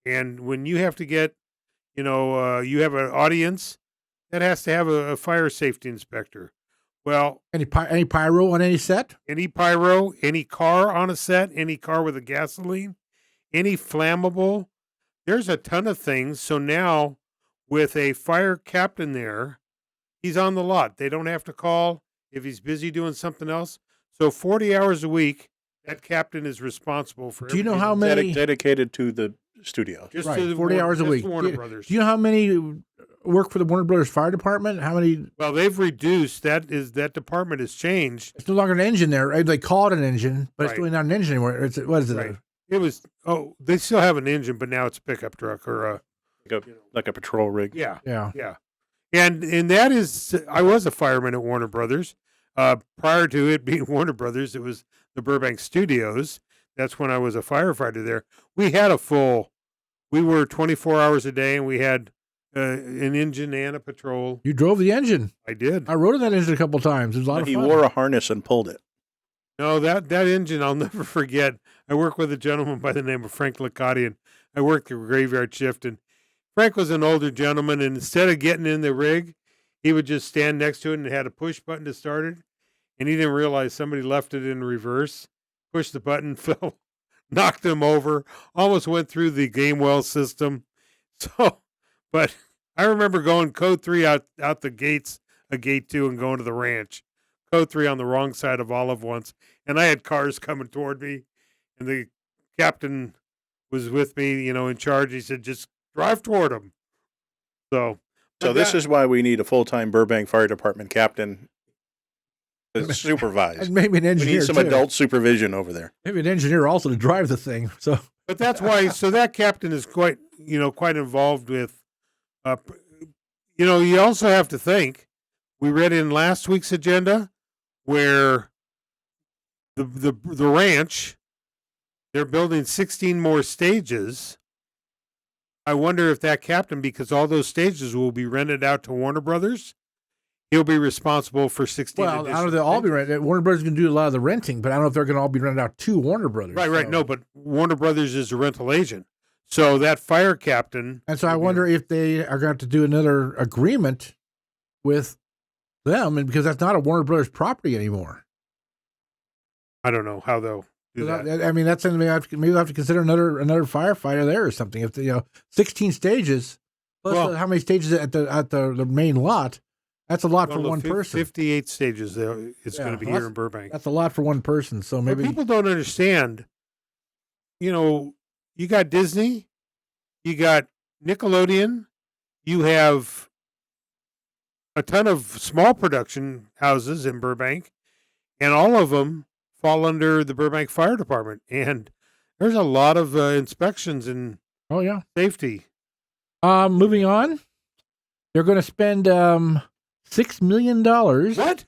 And when you have to get, you have an audience, that has to have a fire safety inspector. Well, any pyro on any set? Any pyro, any car on a set, any car with a gasoline, any flammable. There's a ton of things. So now with a fire captain there, he's on the lot. They don't have to call if he's busy doing something else. So 40 hours a week, that captain is responsible for. Do you know how many dedicated to the studio? Just right, to 40 hours a week. Warner Brothers. Do you know how many work for the Warner Brothers Fire Department? How many? Well, they've reduced. That department has changed. It's no longer an engine there. They call it an engine, but it's Right. really not an engine anymore. What is it? Right. It was. Oh, they still have an engine, but now it's a pickup truck or like a patrol rig. yeah. Yeah. And that is. I was a fireman at Warner Brothers. Prior to it being Warner Brothers, it was the Burbank Studios. That's when I was a firefighter there. We had we were 24 hours a day, and we had an engine and a patrol. You drove the engine. I did. I rode in that engine a couple of times. It was a lot of He fun. wore a harness and pulled it. No, that engine I'll never forget. I worked with a gentleman by the name of Frank Licati, and I worked the graveyard shift. And Frank was an older gentleman, and instead of getting in the rig, he would just stand next to it and had a push button to start it. And he didn't realize somebody left it in reverse, pushed the button, fell, knocked him over, almost went through the Gamewell system. So, but I remember going code 3 out the gates of gate 2 and going to the ranch. Code 3 on the wrong side of Olive once. And I had cars coming toward me, and the captain was with me, in charge. He said, just drive toward him. So this is why we need a full-time Burbank Fire Department captain to supervise. And maybe an We engineer need some too. adult supervision over there. Maybe an engineer also to drive the thing. So, but that's why. So that captain is quite involved with. You also have to think. We read in last week's agenda where the ranch, they're building 16 more stages. I wonder if that captain, because all those stages will be rented out to Warner Brothers, he'll be responsible for 16. well, I don't know if they'll all be rented. Warner Brothers can do a lot of the renting, but I don't know if they're going to all be rented out to Warner Brothers. Right. So. No, but Warner Brothers is a rental agent. So that fire captain. And so I wonder if they are going to do another agreement with them, and because that's not a Warner Brothers property anymore. I don't know how they'll do that. I mean, that's something maybe we'll have to consider another firefighter there or something. If 16 stages plus how many stages at the main lot, that's a lot for one person. 58 stages there. It's going to be here in Burbank. That's a lot for one person. So maybe but people don't understand. You got Disney, you got Nickelodeon, you have a ton of small production houses in Burbank, and all of them fall under the Burbank Fire Department. And there's a lot of inspections and safety. Moving on, they're going to spend $6 million. What?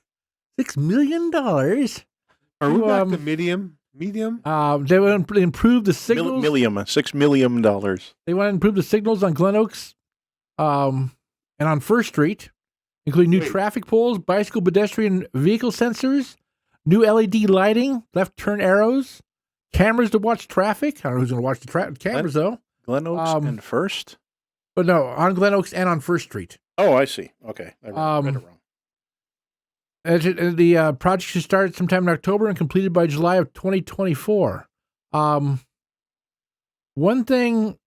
$6 million? Are we back to medium? Medium? They want to improve the signals. $6 million. They want to improve the signals on Glen Oaks and on First Street, including new traffic poles, bicycle, pedestrian, vehicle sensors, new LED lighting, left turn arrows, cameras to watch traffic. I don't know who's going to watch the cameras, though. Glen Oaks and First? But no, on Glen Oaks and on First Street. Oh, I see. Okay. I read it wrong. The project should start sometime in October and completed by July of 2024. One thing,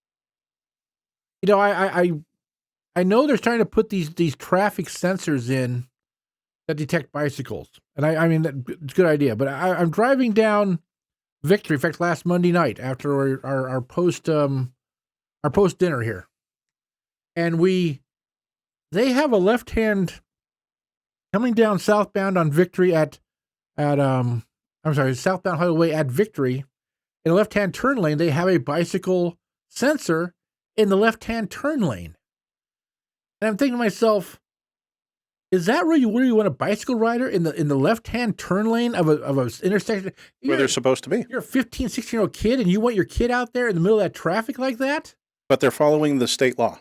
I know they're starting to put these traffic sensors in that detect bicycles, and I mean it's a good idea. But I'm driving down Victory. In fact, last Monday night after our post dinner here, and they have a left hand coming down southbound on Victory southbound highway at Victory. In the left-hand turn lane, they have a bicycle sensor in the left-hand turn lane. And I'm thinking to myself, is that where you want a bicycle rider in the left-hand turn lane of a intersection? Where they're supposed to be. You're a 15, 16-year-old kid, and you want your kid out there in the middle of that traffic like that? But they're following the state law.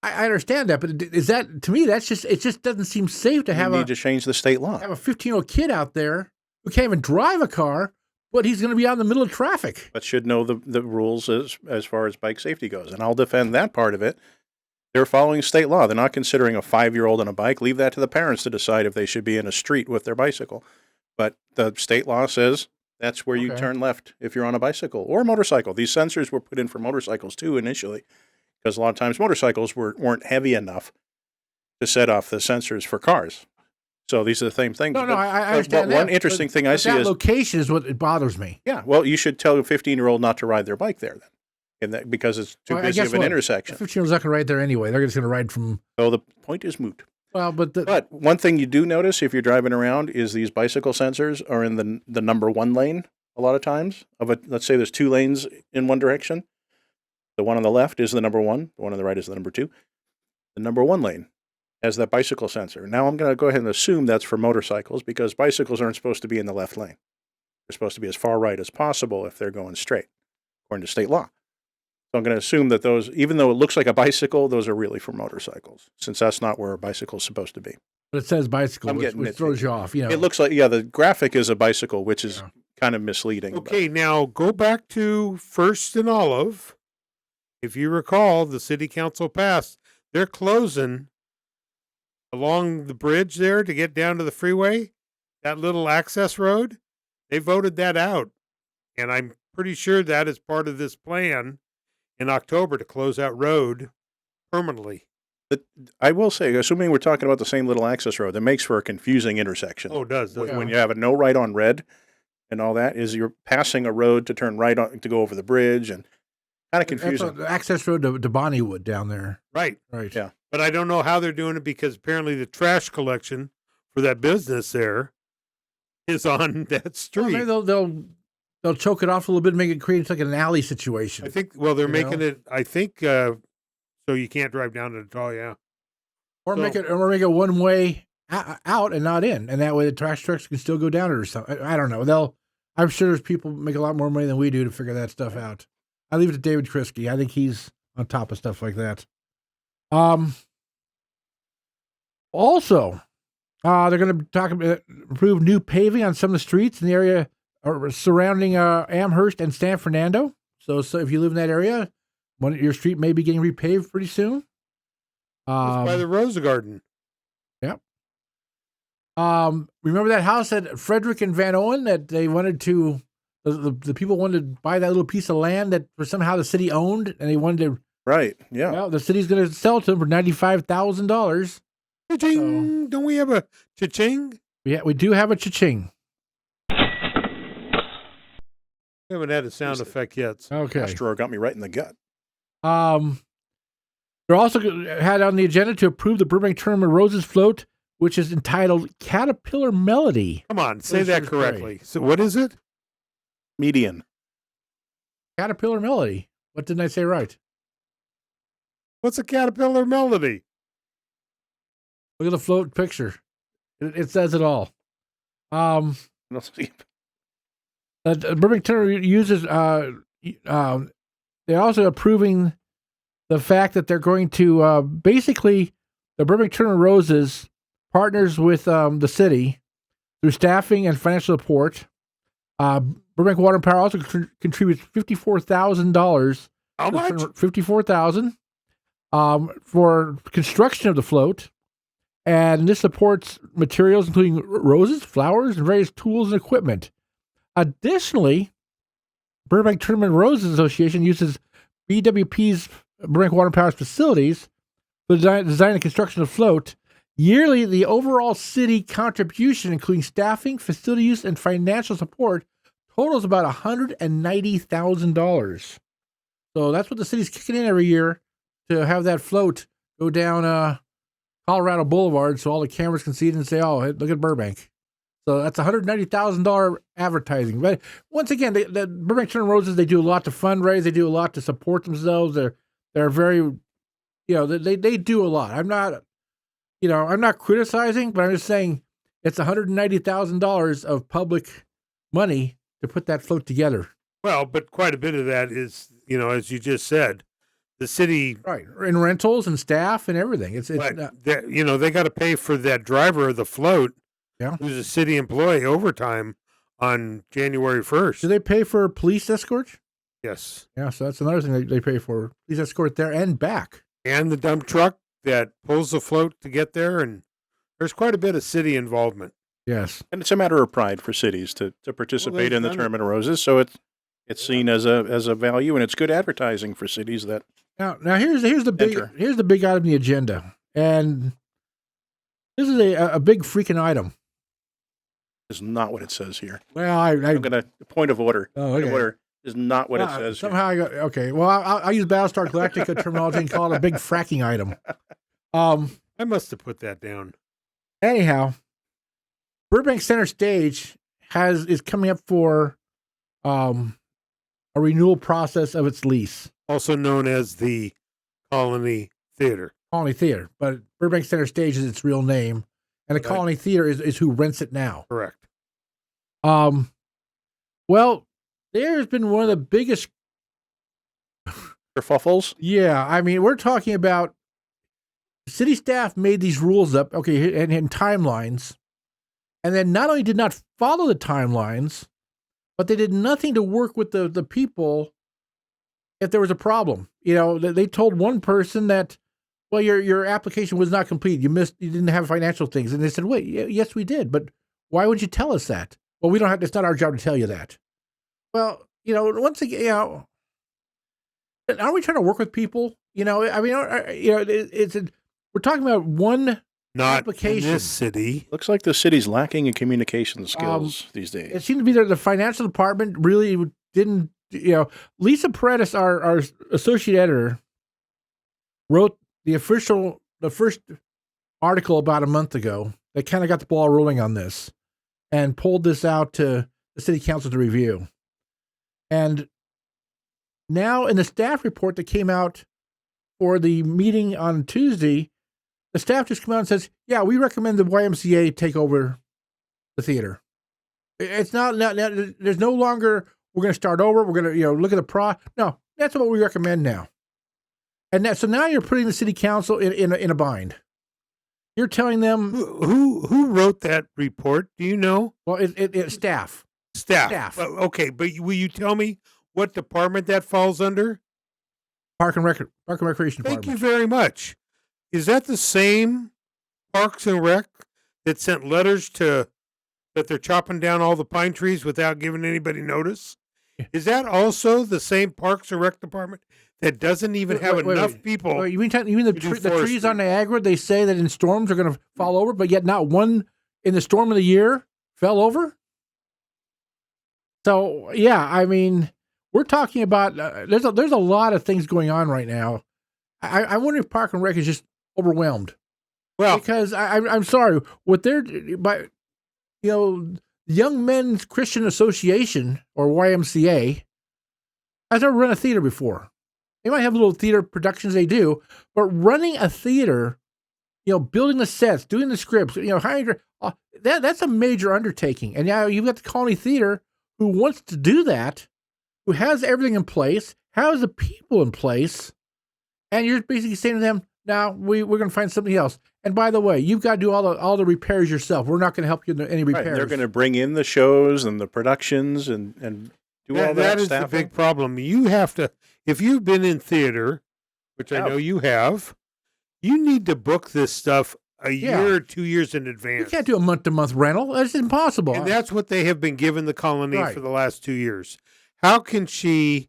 I understand that, but is that, to me, it just doesn't seem safe to have You need to change the state law. Have a 15-year-old kid out there who can't even drive a car, but he's going to be out in the middle of traffic. But should know the rules as far as bike safety goes. And I'll defend that part of it. They're following state law. They're not considering a 5-year-old on a bike. Leave that to the parents to decide if they should be in a street with their bicycle. But the state law says that's where you turn left if you're on a bicycle or a motorcycle. These sensors were put in for motorcycles too initially, because a lot of times motorcycles weren't heavy enough to set off the sensors for cars. So these are the same things. No, I understand but that. One interesting thing I see that is location is what bothers me. Yeah, well, you should tell a 15-year-old not to ride their bike there then, because it's too busy of an intersection. 15-year-old's not going to ride there anyway. They're just going to ride from. So the point is moot. Well, but one thing you do notice if you're driving around is these bicycle sensors are in the number one lane a lot of times. Let's say there's 2 lanes in one direction. The one on the left is the number 1. The one on the right is the number 2. The number 1 lane has that bicycle sensor. Now I'm going to go ahead and assume that's for motorcycles because bicycles aren't supposed to be in the left lane. They're supposed to be as far right as possible if they're going straight, according to state law. So I'm going to assume that those, even though it looks like a bicycle, those are really for motorcycles, since that's not where a bicycle is supposed to be. But it says bicycle, which throws you off. It looks like, the graphic is a bicycle, which is kind of misleading. Okay, now go back to First and Olive. If you recall, the city council passed. They're closing along the bridge there to get down to the freeway, that little access road. They voted that out. And I'm pretty sure that is part of this plan in October to close that road permanently. But I will say, assuming we're talking about the same little access road, that makes for a confusing intersection. Oh, it does. When you have a no right on red and all that, is you're passing a road to turn right on to go over the bridge and kind of confusing. That's the access road to Bonniewood down there. Right. Yeah. But I don't know how they're doing it because apparently the trash collection for that business there is on that street. Well, maybe they'll choke it off a little bit and make it create like an alley situation. I think. Well, they're making it. I think so. You can't drive down it at all. Yeah. Or make it one way out and not in, and that way the trash trucks can still go down it or something. I don't know. I'm sure there's people who make a lot more money than we do to figure that stuff out. I leave it to David Kriske. I think he's on top of stuff like that. Also, they're going to talk about improve new paving on some of the streets in the area surrounding Amherst and San Fernando. So if you live in that area, your street may be getting repaved pretty soon. By the Rose Garden. Yep. Remember that house at Frederick and Van Owen that they wanted to, the people wanted to buy that little piece of land that somehow the city owned, and they wanted to. Right. Yeah. Well, the city's going to sell to them for $95,000. Cha-ching! So, don't we have a cha-ching? Yeah, we do have a cha-ching. We haven't had a sound effect yet. So. Okay. Astro got me right in the gut. They're also had on the agenda to approve the Burbank Tournament Roses float, which is entitled Caterpillar Melody. Come on, say that correctly. So what is it? Median. Caterpillar Melody. What didn't I say right? What's a Caterpillar Melody? Look at the float picture. It says it all. Burbank Turner uses. They're also approving the fact that they're going to basically the Burbank Turner Roses partners with the city through staffing and financial support. Burbank Water and Power also contributes $54,000. How much? $54,000 for construction of the float, and this supports materials including roses, flowers, and various tools and equipment. Additionally, Burbank Tournament Roses Association uses BWP's Burbank Water and Power facilities for the design and construction of the float. Yearly, the overall city contribution, including staffing, facility use, and financial support, totals about $190,000. So that's what the city's kicking in every year to have that float go down Colorado Boulevard so all the cameras can see it and say, oh, hey, look at Burbank. So that's $190,000 advertising. But once again, the Burbank Turner Roses, they do a lot to fundraise. They do a lot to support themselves. They're very, they do a lot. I'm not criticizing, but I'm just saying it's $190,000 of public money to put that float together. Well, but quite a bit of that is, as you just said, the city, right, and rentals and staff and everything. It's they got to pay for that driver of the float, who's a city employee, overtime on January 1st. Do they pay for police escorts? Yes. Yeah, so that's another thing they pay for. Police escort there and back, and the dump truck that pulls the float to get there, and there's quite a bit of city involvement. Yes, and it's a matter of pride for cities to participate in the Tournament of Roses. So it's seen as a value, and it's good advertising for cities that. Now here's the big item in the agenda, and this is a big freaking item. Is not what it says here. Well, I'm going to point of order. Oh, okay. Point of order is not what it says. Somehow here. Okay. Well, I'll use Battlestar Galactica terminology and call it a big fracking item. I must have put that down. Anyhow, Burbank Center Stage is coming up for a renewal process of its lease, also known as the Colony Theater. Colony Theater, but Burbank Center Stage is its real name, and the Colony Theater is who rents it now. Correct. Well, there's been one of the biggest kerfuffles. Yeah, I mean, we're talking about city staff made these rules up, okay, and timelines, and then not only did not follow the timelines, but they did nothing to work with the people if there was a problem. They told one person that, well, your application was not complete. You didn't have financial things. And they said, wait, yes, we did. But why would you tell us that? Well, we don't have, it's not our job to tell you that. Well, once again, aren't we trying to work with people? We're talking about one application. In this city. Looks like the city's lacking in communication skills these days. It seemed to be that the financial department really didn't, Lisa Paredes, our associate editor, wrote the first article about a month ago that kind of got the ball rolling on this and pulled this out to the city council to review. And now in the staff report that came out for the meeting on Tuesday, the staff just come out and says, yeah, we recommend the YMCA take over the theater. It's not there's no longer, we're going to start over. We're going to, look at the No, that's what we recommend now. And so now you're putting the city council in a bind. You're telling them who wrote that report? Do you know? Well, it's staff. Staff. Well, okay, but will you tell me what department that falls under? Park and Recreation Department. Thank you very much. Is that the same Parks and Rec that sent letters that they're chopping down all the pine trees without giving anybody notice? Yeah. Is that also the same Parks and Rec department that doesn't even have enough people? Wait, you mean the trees on Niagara? They say that in storms are going to fall over, but yet not one in the storm of the year fell over. So yeah, I mean, we're talking about there's a lot of things going on right now. I wonder if Park and Rec is just overwhelmed. Well, because I'm sorry, what they're Young Men's Christian Association, or YMCA, has never run a theater before. They might have little theater productions they do, but running a theater, building the sets, doing the scripts, hiring, that's a major undertaking. And now you've got the Colony Theater, who wants to do that, who has everything in place, has the people in place, and you're basically saying to them, "Now we're going to find something else." And by the way, you've got to do all the repairs yourself. We're not going to help you in any repairs. Right, they're going to bring in the shows and the productions and do all that. That is the big problem. You have to, if you've been in theater, which I know you have, you need to book this stuff a year or 2 years in advance. You can't do a month-to-month rental. That's impossible. And that's what they have been giving the colony for the last 2 years. How can she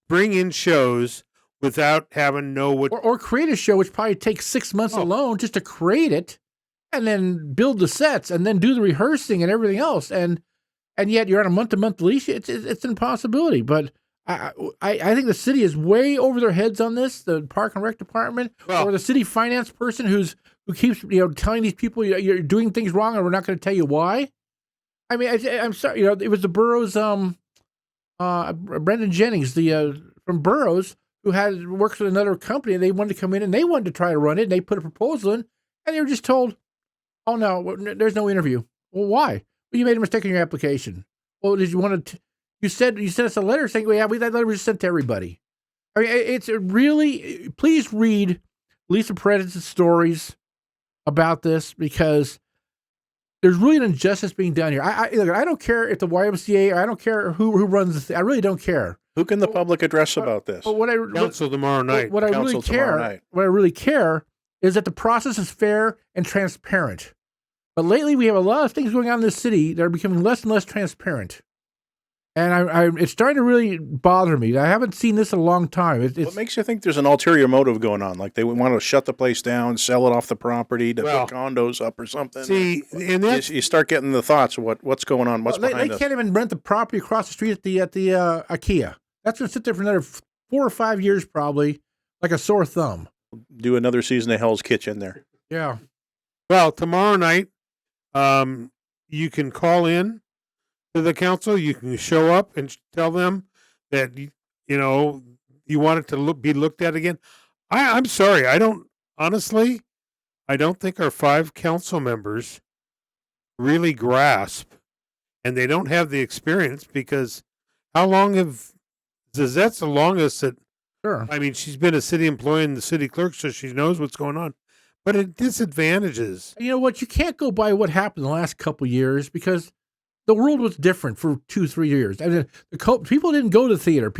bring in shows without having know what... Or create a show which probably takes 6 months alone just to create it, and then build the sets, and then do the rehearsing and everything else. And yet you're on a month-to-month leash. It's an impossibility. But I think the city is way over their heads on this, the Park and Rec Department, or the city finance person who keeps telling these people you're doing things wrong and we're not going to tell you why. I mean, I'm sorry, it was the borough's Brendan Jennings, from Burroughs, who works with another company, and they wanted to come in and they wanted to try to run it, and they put a proposal in, and they were just told, "Oh no, there's no interview." Well, why? Well, you made a mistake in your application. Well, did you want to? You sent us a letter saying, "Well, yeah, that letter was sent to everybody." I mean, it's really. Please read Lisa President's stories about this, because there's really an injustice being done here. I don't care if the YMCA, I don't care who runs this. I really don't care. Who can the public address about this? Council tomorrow night. What I really care is that the process is fair and transparent. But lately, we have a lot of things going on in this city that are becoming less and less transparent. And it's starting to really bother me. I haven't seen this in a long time. What makes you think there's an ulterior motive going on? Like they want to shut the place down, sell it off the property to put condos up or something? See, and you start getting the thoughts of what's going on, what's behind this. They can't even rent the property across the street at the IKEA. That's going to sit there for another 4 or 5 years probably, like a sore thumb. Do another season of Hell's Kitchen there. Yeah. Well, tomorrow night, you can call in to the council. You can show up and tell them that you want it to be looked at again. I'm sorry, I don't think our 5 council members really grasp, and they don't have the experience, because how long have Zizette's the longest that? Sure. I mean, she's been a city employee and the city clerk, so she knows what's going on. But it disadvantages. You know what? You can't go by what happened the last couple of years, because the world was different for 2-3 years. I mean, people didn't go to theater.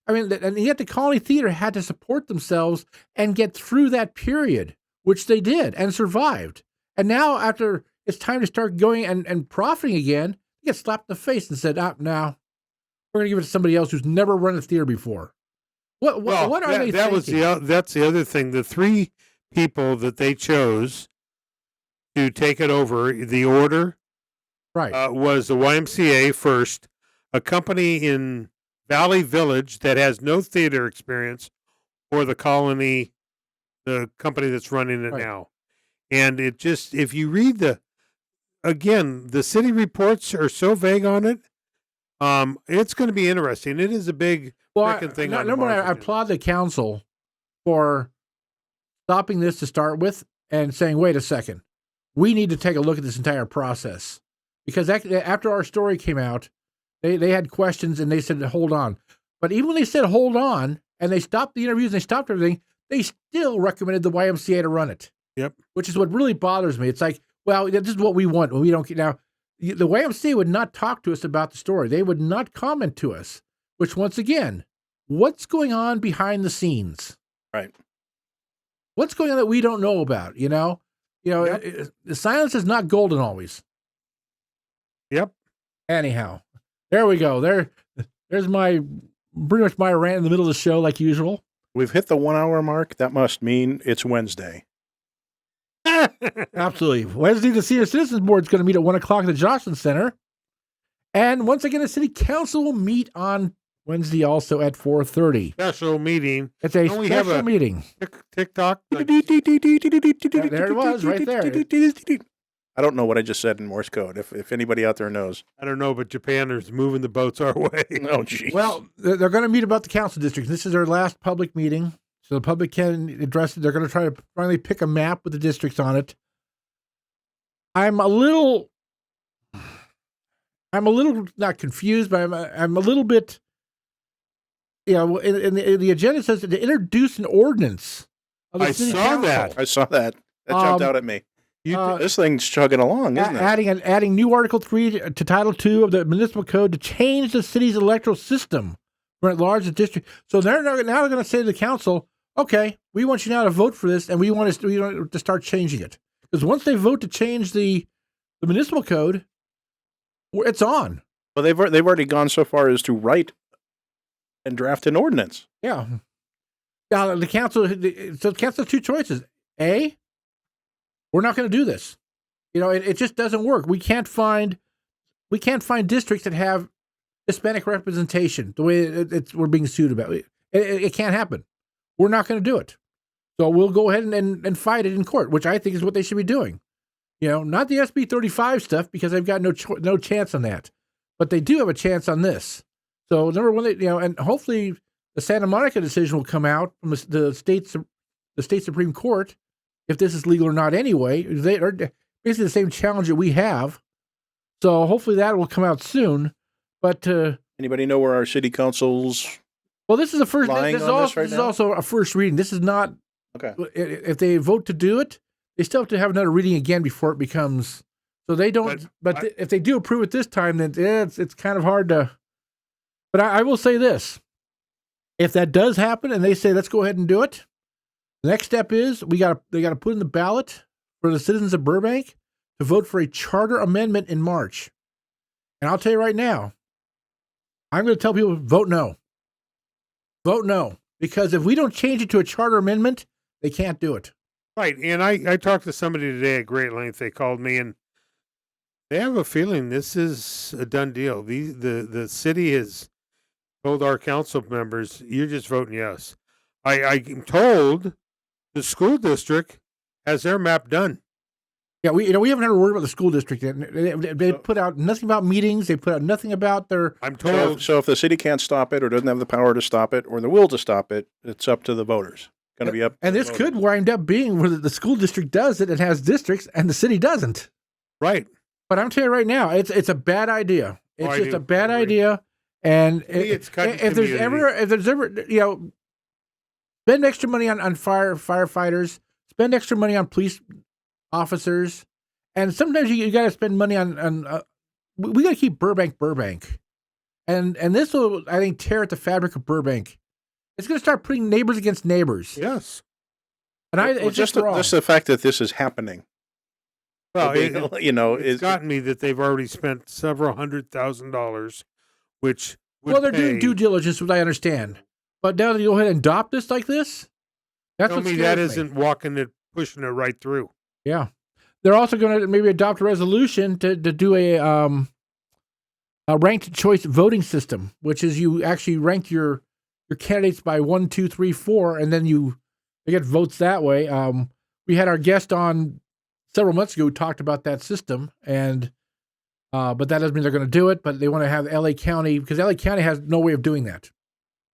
And yet the Colony Theater had to support themselves and get through that period, which they did and survived. And now, after it's time to start going and profiting again, they get slapped in the face and said, now we're going to give it to somebody else who's never run a theater before. What are they thinking? That's the other thing. The 3 people that they chose to take it over, the order, was the YMCA first, a company in Valley Village that has no theater experience, or the Colony, the company that's running it now. And it just, if you read the city reports are so vague on it. It's going to be interesting. It is a big thing. I applaud the council for stopping this to start with and saying, wait a second, we need to take a look at this entire process. Because after our story came out, they had questions and they said, hold on. But even when they said, hold on, and they stopped the interviews and they stopped everything, they still recommended the YMCA to run it. Yep. Which is what really bothers me. It's like, well, this is what we want. We don't now. The YMCA would not talk to us about the story. They would not comment to us, which, once again, what's going on behind the scenes? Right. What's going on that we don't know about, The silence is not golden always. Yep. Anyhow, there we go. There's pretty much my rant in the middle of the show, like usual. We've hit the 1 hour mark. That must mean it's Wednesday. Absolutely. Wednesday, the Senior Citizens Board is going to meet at 1 o'clock at the Johnson Center. And once again, the City Council will meet on Wednesday also at 4:30. Special meeting. It's a special meeting. TikTok. There it was, right there. I don't know what I just said in Morse code, if anybody out there knows. I don't know, but Japan is moving the boats our way. Oh, geez. Well, they're going to meet about the council districts. This is their last public meeting. So the public can address it. They're going to try to finally pick a map with the districts on it. I'm I'm a little not confused, but I'm a little bit. In the agenda says to introduce an ordinance. I saw that. I saw that. That jumped out at me. This thing's chugging along, isn't it? Adding new Article 3 to Title 2 of the Municipal Code to change the city's electoral system for enlarge the district. So now they're going to say to the council, okay, we want you now to vote for this, and we want to start changing it. Because once they vote to change the municipal code, it's on. Well, they've already gone so far as to write and draft an ordinance. Yeah. Now the council has two choices. A, we're not going to do this. It just doesn't work. We can't find districts that have Hispanic representation the way we're being sued about. It can't happen. We're not going to do it. So we'll go ahead and fight it in court, which I think is what they should be doing. Not the SB 35 stuff, because they've got no chance on that, but they do have a chance on this. So number one, and hopefully the Santa Monica decision will come out from the state Supreme Court, if this is legal or not. Anyway, they are basically the same challenge that we have. So hopefully that will come out soon. But anybody know where our city council's? Well, this is a first. This is also a first reading. This is not. Okay. If they vote to do it, they still have to have another reading again before it becomes. So they don't. But if they do approve it this time, then it's kind of hard to. But I will say this: if that does happen, and they say let's go ahead and do it, the next step is they got to put in the ballot for the citizens of Burbank to vote for a charter amendment in March. And I'll tell you right now, I'm going to tell people vote no. Vote no, because if we don't change it to a charter amendment, they can't do it. Right, and I talked to somebody today at great length. They called me, and they have a feeling this is a done deal. The city has told our council members, you're just voting yes. I'm told the school district has their map done. Yeah, we haven't heard a word about the school district yet. They put out nothing about meetings. They put out nothing about their. I'm told. So if the city can't stop it, or doesn't have the power to stop it, or the will to stop it, it's up to the voters. Going to be up. And this could wind up being where the school district does it and has districts, and the city doesn't. Right. But I'm telling you right now, it's a bad idea. It's just a bad idea. And if there's ever spend extra money on firefighters, spend extra money on police officers, and sometimes you got to spend money on we got to keep Burbank, and this will, I think, tear at the fabric of Burbank. It's going to start putting neighbors against neighbors. Yes, and it's just the fact that this is happening. Well, it's gotten me that they've already spent several $100,000, which they're doing due diligence, which I understand. But now that you go ahead and adopt this like this, that's what that isn't pushing it right through. Yeah, they're also going to maybe adopt a resolution to do a ranked choice voting system, which is you actually rank your candidates by 1, 2, 3, 4, and then they get votes that way. We had our guest on several months ago who talked about that system, and but that doesn't mean they're going to do it. But they want to have LA County, because LA County has no way of doing that.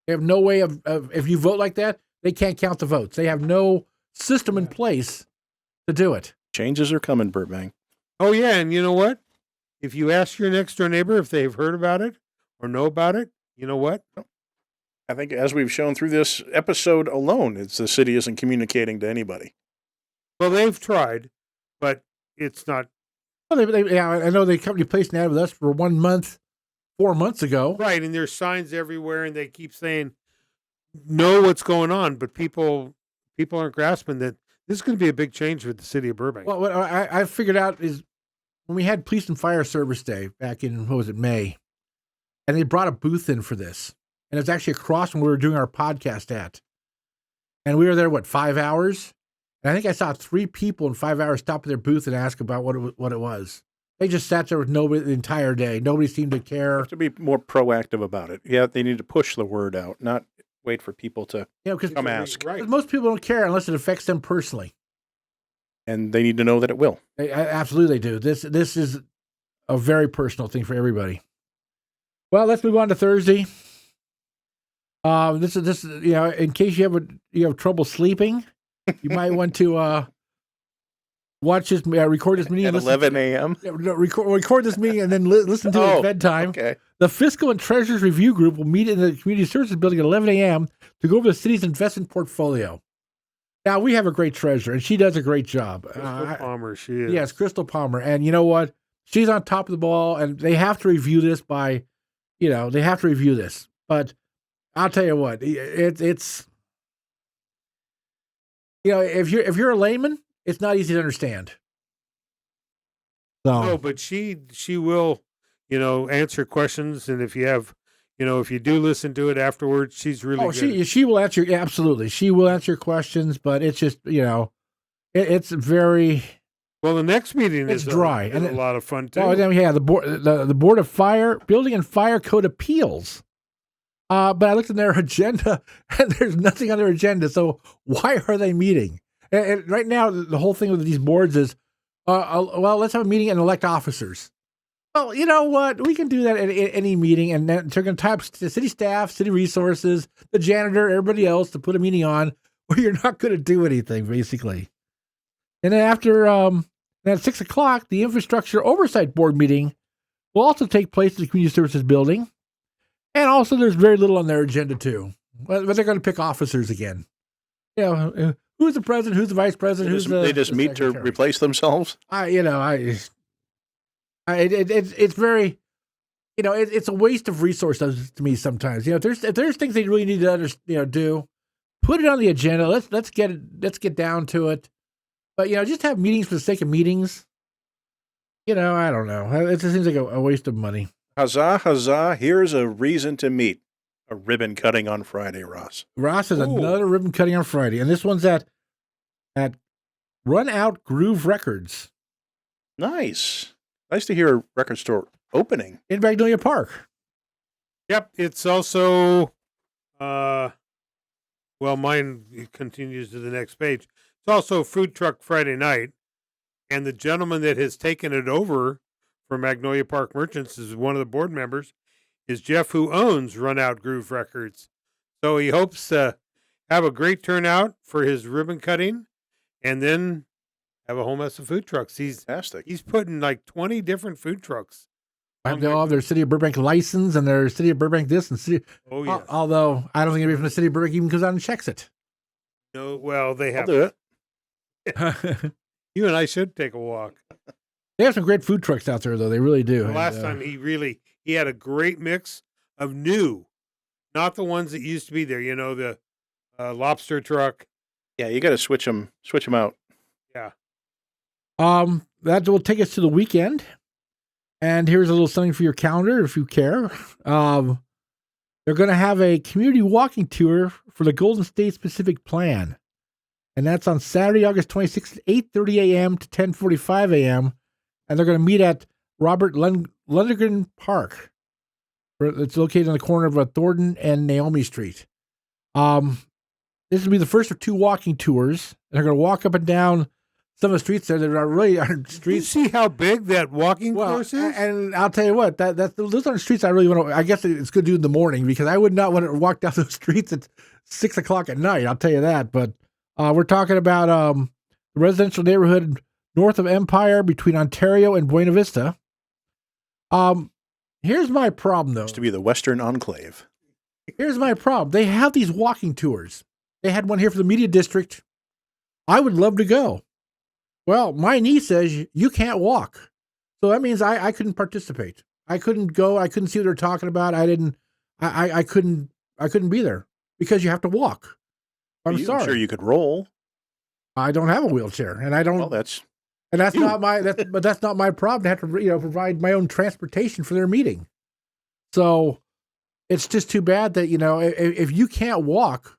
They have no way of if you vote like that, they can't count the votes. They have no system in place to do it. Changes are coming, Burbank. Oh, yeah, and you know what? If you ask your next-door neighbor if they've heard about it or know about it, you know what? I think as we've shown through this episode alone, it's the city isn't communicating to anybody. Well, they've tried, but it's not. Well, I know they company placed an ad with us for 1 month, 4 months ago. Right, and there's signs everywhere, and they keep saying, know what's going on, but people aren't grasping that this is going to be a big change for the city of Burbank. Well, what I figured out is when we had Police and Fire Service Day back in, May, and they brought a booth in for this. And it's actually across from where we were doing our podcast at. And we were there, 5 hours? And I think I saw 3 people in 5 hours stop at their booth and ask about what it was. They just sat there with nobody the entire day. Nobody seemed to care. Have to be more proactive about it. Yeah, they need to push the word out, not wait for people to come ask. Right. Most people don't care unless it affects them personally. And they need to know that it will. Absolutely they do. This is a very personal thing for everybody. Well, let's move on to Thursday. This is in case you have trouble sleeping, you might want to watch this, record this meeting At and 11 a.m.? record this meeting and then listen to it at bedtime. Okay. The Fiscal and Treasurers Review Group will meet in the Community Services Building at 11 a.m. to go over the city's investment portfolio. Now, we have a great treasurer, and she does a great job. Crystal Palmer, she is. Yes, Crystal Palmer. And you know what? She's on top of the ball, and they have to review this by, they have to review this. But I'll tell you what, it's, if you're a layman, it's not easy to understand. So. No, but she will, answer questions, and if you have, if you do listen to it afterwards, she's really good. She will answer, absolutely. She will answer questions, but it's just, it's very... Well, the next meeting is dry. And a lot of fun, too. Oh, then, yeah, the Board of Building and Fire Code Appeals. But I looked in their agenda, and there's nothing on their agenda, so why are they meeting? And right now, the whole thing with these boards is, let's have a meeting and elect officers. Well, you know what? We can do that at any meeting, and then they're going to type the city staff, city resources, the janitor, everybody else to put a meeting on where you're not going to do anything, basically. And then after, at 6 o'clock, the Infrastructure Oversight Board meeting will also take place in the Community Services Building. And also, there's very little on their agenda, too. But they're going to pick officers again. Who's the president? Who's the vice president? They just meet to replace themselves? It's very, it's a waste of resources to me sometimes. If there's things they really need to do, put it on the agenda. Let's get down to it. But just have meetings for the sake of meetings. I don't know. It just seems like a waste of money. Huzzah, huzzah! Here's a reason to meet. A ribbon cutting on Friday, Ross. Ross has another ribbon cutting on Friday, and this one's at Run Out Groove Records. Nice. Nice to hear a record store opening. In Magnolia Park. Yep. It's also, mine continues to the next page. It's also Food Truck Friday night. And the gentleman that has taken it over from Magnolia Park Merchants is one of the board members, is Jeff, who owns Run Out Groove Records. So he hopes to have a great turnout for his ribbon cutting and then have a whole mess of food trucks. Fantastic. He's putting like 20 different food trucks. They all have their City of Burbank license and their City of Burbank this and City. Oh, yeah. Although I don't think anybody from the City of Burbank even goes out and checks it. No, well, they have. I'll do it. You and I should take a walk. They have some great food trucks out there, though. They really do. Last time he had a great mix of new, not the ones that used to be there. The lobster truck. Yeah, you got to switch them out. Yeah. That will take us to the weekend. And here's a little something for your calendar if you care. They're going to have a community walking tour for the Golden State Pacific Plan. And that's on Saturday, August 26th, at 8:30 a.m. to 10:45 a.m. And they're going to meet at Robert Lundgren Park. It's located on the corner of Thornton and Naomi Street. This will be the first of two walking tours. They're going to walk up and down some of the streets there that are really aren't streets. You see how big that walking course is? And I'll tell you what, those aren't streets I really want to. I guess it's good to do in the morning because I would not want to walk down those streets at 6 o'clock at night. I'll tell you that. But we're talking about the residential neighborhood north of Empire between Ontario and Buena Vista. Here's my problem, though. Used to be the Western Enclave. Here's my problem. They have these walking tours. They had one here for the Media District. I would love to go. Well, my niece says you can't walk. So that means I couldn't participate. I couldn't go. I couldn't see what they're talking about. I couldn't be there because you have to walk. I'm sorry. I'm sure you could roll. I don't have a wheelchair, and I don't. Well, that's not my. That's not my problem to have to provide my own transportation for their meeting. So it's just too bad that if you can't walk,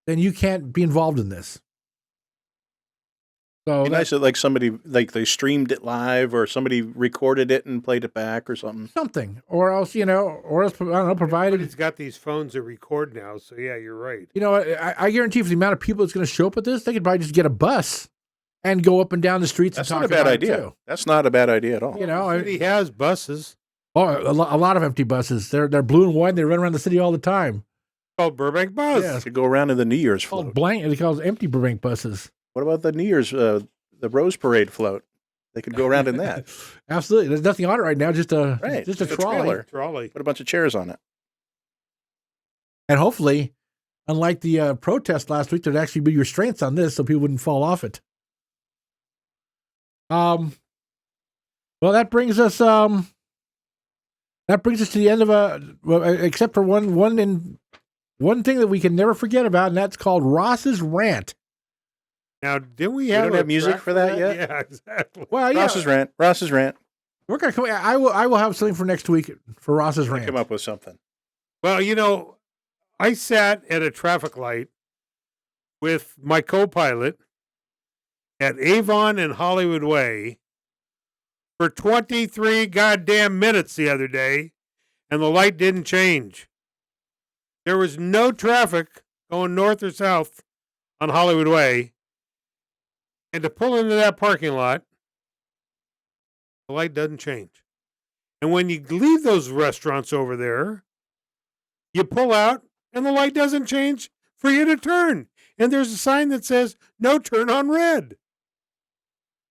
then you can't be involved in this. So nice that like somebody they streamed it live or somebody recorded it and played it back or something. Something, or else I don't know, provided it's got these phones that record now. So yeah, you're right. I guarantee for the amount of people that's going to show up at this, they could probably just get a bus and go up and down the streets. That's and not talk a bad about idea. It too. That's not a bad idea at all. The city has buses. Oh, a lot of empty buses. They're blue and white. They run around the city all the time. Called Burbank bus. Yeah, to go around in the New Year's float. They call it empty Burbank buses. What about the New Year's Rose Parade float. They could go around in that. Absolutely. There's nothing on it right now. Just a Right. just a Just a trolley. Trolley. Put a bunch of chairs on it. And hopefully, unlike the protest last week, there'd actually be restraints on this so people wouldn't fall off it. Well, that brings us to the end of except for one thing that we can never forget about, and that's called Ross's Rant. Now, didn't we We have don't have music track for that yet? Yeah, exactly. Well, yeah, Ross's Rant. Ross's Rant. we're gonna. I will have something for next week for Ross's Rant. Come up with something. Well, I sat at a traffic light with my co-pilot at Avon and Hollywood Way for 23 goddamn minutes the other day, and the light didn't change. There was no traffic going north or south on Hollywood Way. And to pull into that parking lot, the light doesn't change. And when you leave those restaurants over there, you pull out and the light doesn't change for you to turn. And there's a sign that says, no turn on red.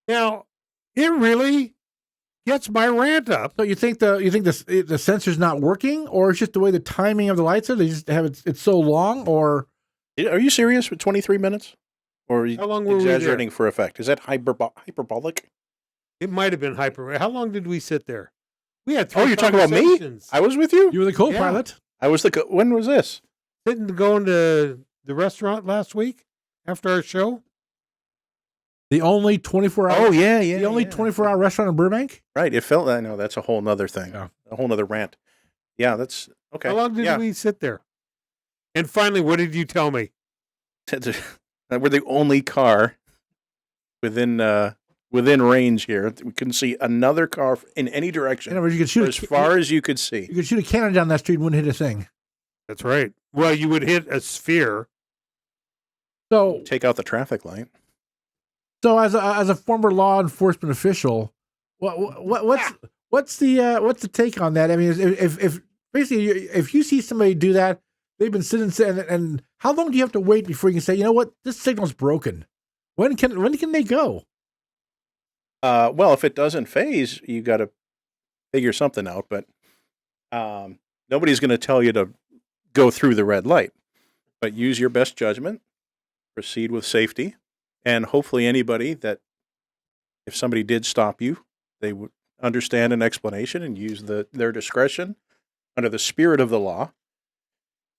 Now, it really gets my rant up. So you think the sensor's not working, or it's just the way the timing of the lights are? They just have it's so long, or Are you serious with 23 minutes? Or are you How long were we there? exaggerating for effect? Is that hyperbolic? It might have been hyper. How long did we sit there? We had 3 Oh, you're talking about me? conversations. I was with you? you were the co-pilot? I was when was this? Didn't going to the restaurant last week after our show? The only 24-hour. Oh, yeah. The only 24-hour restaurant in Burbank. Right. It felt that. No, that's a whole nother thing. Yeah. A whole nother rant. Yeah, that's okay. How long did we sit there? And finally, what did you tell me? We're the only car within range here. We couldn't see another car in any direction. In other words, you could for shoot as far as you could see. You could shoot a cannon down that street and wouldn't hit a thing. That's right. Well, you would hit a sphere. So Take out the traffic light. as a former law enforcement official, what's the take on that? I mean, if basically if you see somebody do that, they've been sitting and how long do you have to wait before you can say, you know what, this signal's broken? When can they go? Well, if it doesn't phase, you got to figure something out. But nobody's going to tell you to go through the red light. But use your best judgment. Proceed with safety, and hopefully anybody that, if somebody did stop you, they would understand an explanation and use their discretion under the spirit of the law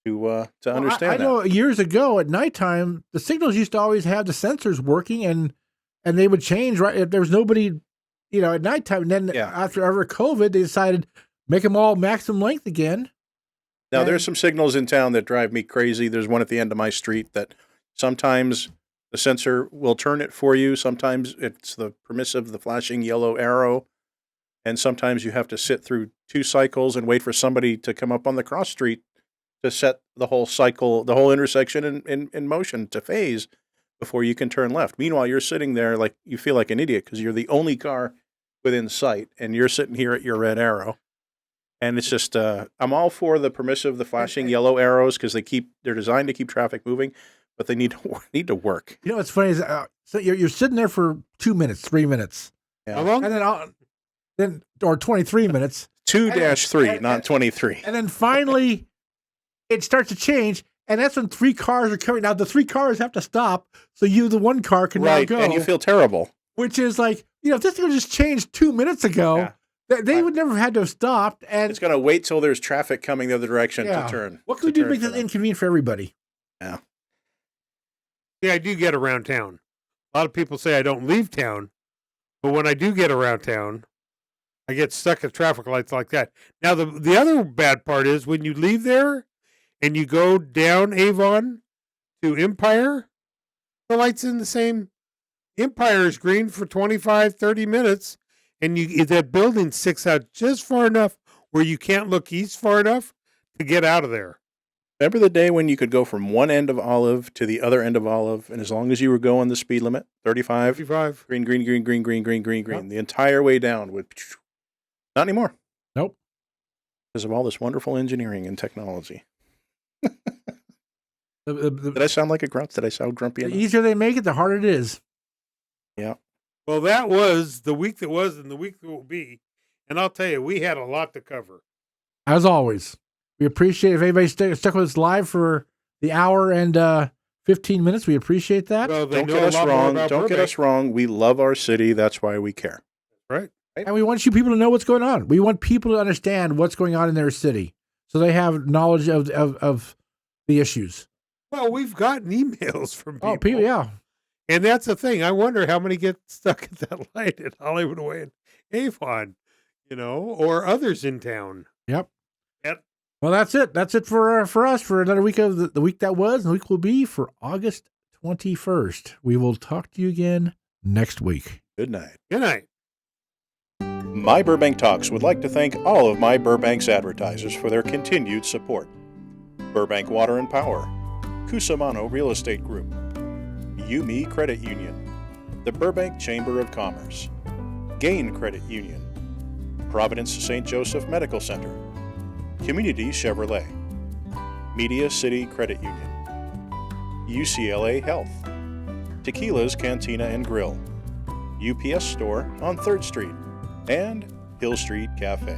to understand I know years ago at nighttime, the signals used to always have the sensors working and they would change right if there was nobody, at nighttime. And then after COVID, they decided make them all maximum length again. Now, there's some signals in town that drive me crazy. There's one at the end of my street that sometimes the sensor will turn it for you. Sometimes it's the flashing yellow arrow. And sometimes you have to sit through 2 cycles and wait for somebody to come up on the cross street to set the whole cycle, the whole intersection in motion to phase before you can turn left. Meanwhile, you're sitting there like you feel like an idiot because you're the only car within sight and you're sitting here at your red arrow. And it's just, I'm all for the flashing yellow arrows because they're designed to keep traffic moving, but they need to work. You know what's funny is so you're sitting there for 2 minutes, 3 minutes, How long? and then or 23 minutes, 2-3, not 23. and then finally it starts to change, and that's when 3 cars are coming. Now the 3 cars have to stop, so the one car can now go, and you feel terrible. which is like if this thing just changed 2 minutes ago. They would never have had to have stopped, and It's going to wait till there's traffic coming the other direction to turn. What can we do to make this inconvenient for everybody? Yeah. Yeah, I do get around town. A lot of people say I don't leave town, but when I do get around town, I get stuck at traffic lights like that. Now, the other bad part is when you leave there and you go down Avon to Empire, the light's in the same. Empire is green for 25, 30 minutes, and that building sticks out just far enough where you can't look east far enough to get out of there. Remember the day when you could go from one end of Olive to the other end of Olive, and as long as you were going the speed limit, 35, 55. green, the entire way down would. Not anymore. Nope. Because of all this wonderful engineering and technology. The Did I sound like a grunt? Did I sound grumpy enough? easier they make it, the harder it is. Yeah. Well, that was the week that was and the week that will be. And I'll tell you, we had a lot to cover. As always, we appreciate if anybody stuck with us live for the hour and 15 minutes. We appreciate that. Well, they Don't know get a us lot more wrong. about Don't get Burbank. us wrong. We love our city. That's why we care. Right. And we want you people to know what's going on. We want people to understand what's going on in their city so they have knowledge of the issues. Well, we've gotten emails from people. Oh, people, yeah. And that's the thing. I wonder how many get stuck at that light at Hollywood Way and Avon, or others in town. Yep. Yep. Well, that's it. That's it for us for another week of the week that was. And the week will be for August 21st. We will talk to you again next week. Good night. Good night. My Burbank Talks would like to thank all of my Burbank's advertisers for their continued support. Burbank Water and Power, Cusimano Real Estate Group, Yumi Credit Union, the Burbank Chamber of Commerce, Gain Credit Union, Providence St. Joseph Medical Center, Community Chevrolet, Media City Credit Union, UCLA Health, Tequila's Cantina and Grill, UPS Store on 3rd Street, and Hill Street Cafe.